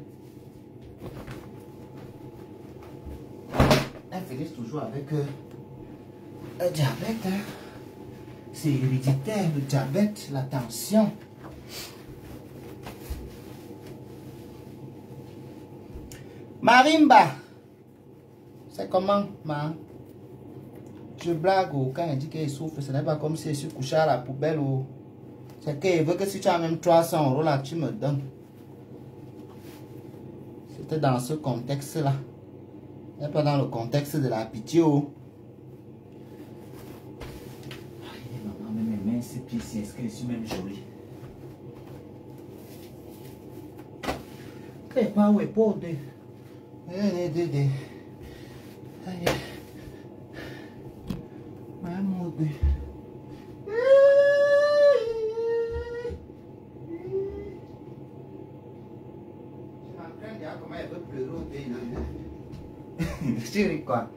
Elles finissent toujours avec le diabète. Hein. C'est héréditaire, le diabète, la tension. Marimba. C'est comment, ma? Je blague ou quand elle dit qu'elle souffre, ce n'est pas comme si elle se couchait à la poubelle ou. C'est qu'elle veut que si tu as même 300 € là, tu me donnes. C'était dans ce contexte-là. Et pas dans le contexte de la pitié. Oh. Maman, mes mains, ces pieds, est-ce qu'elles sont même jolies? Eh, pas ouais, pas de. Eh. Aïe. Ouais, mon Dieu. Je suis en train de dire comment elle veut pleurer au pays. Chérie, quoi.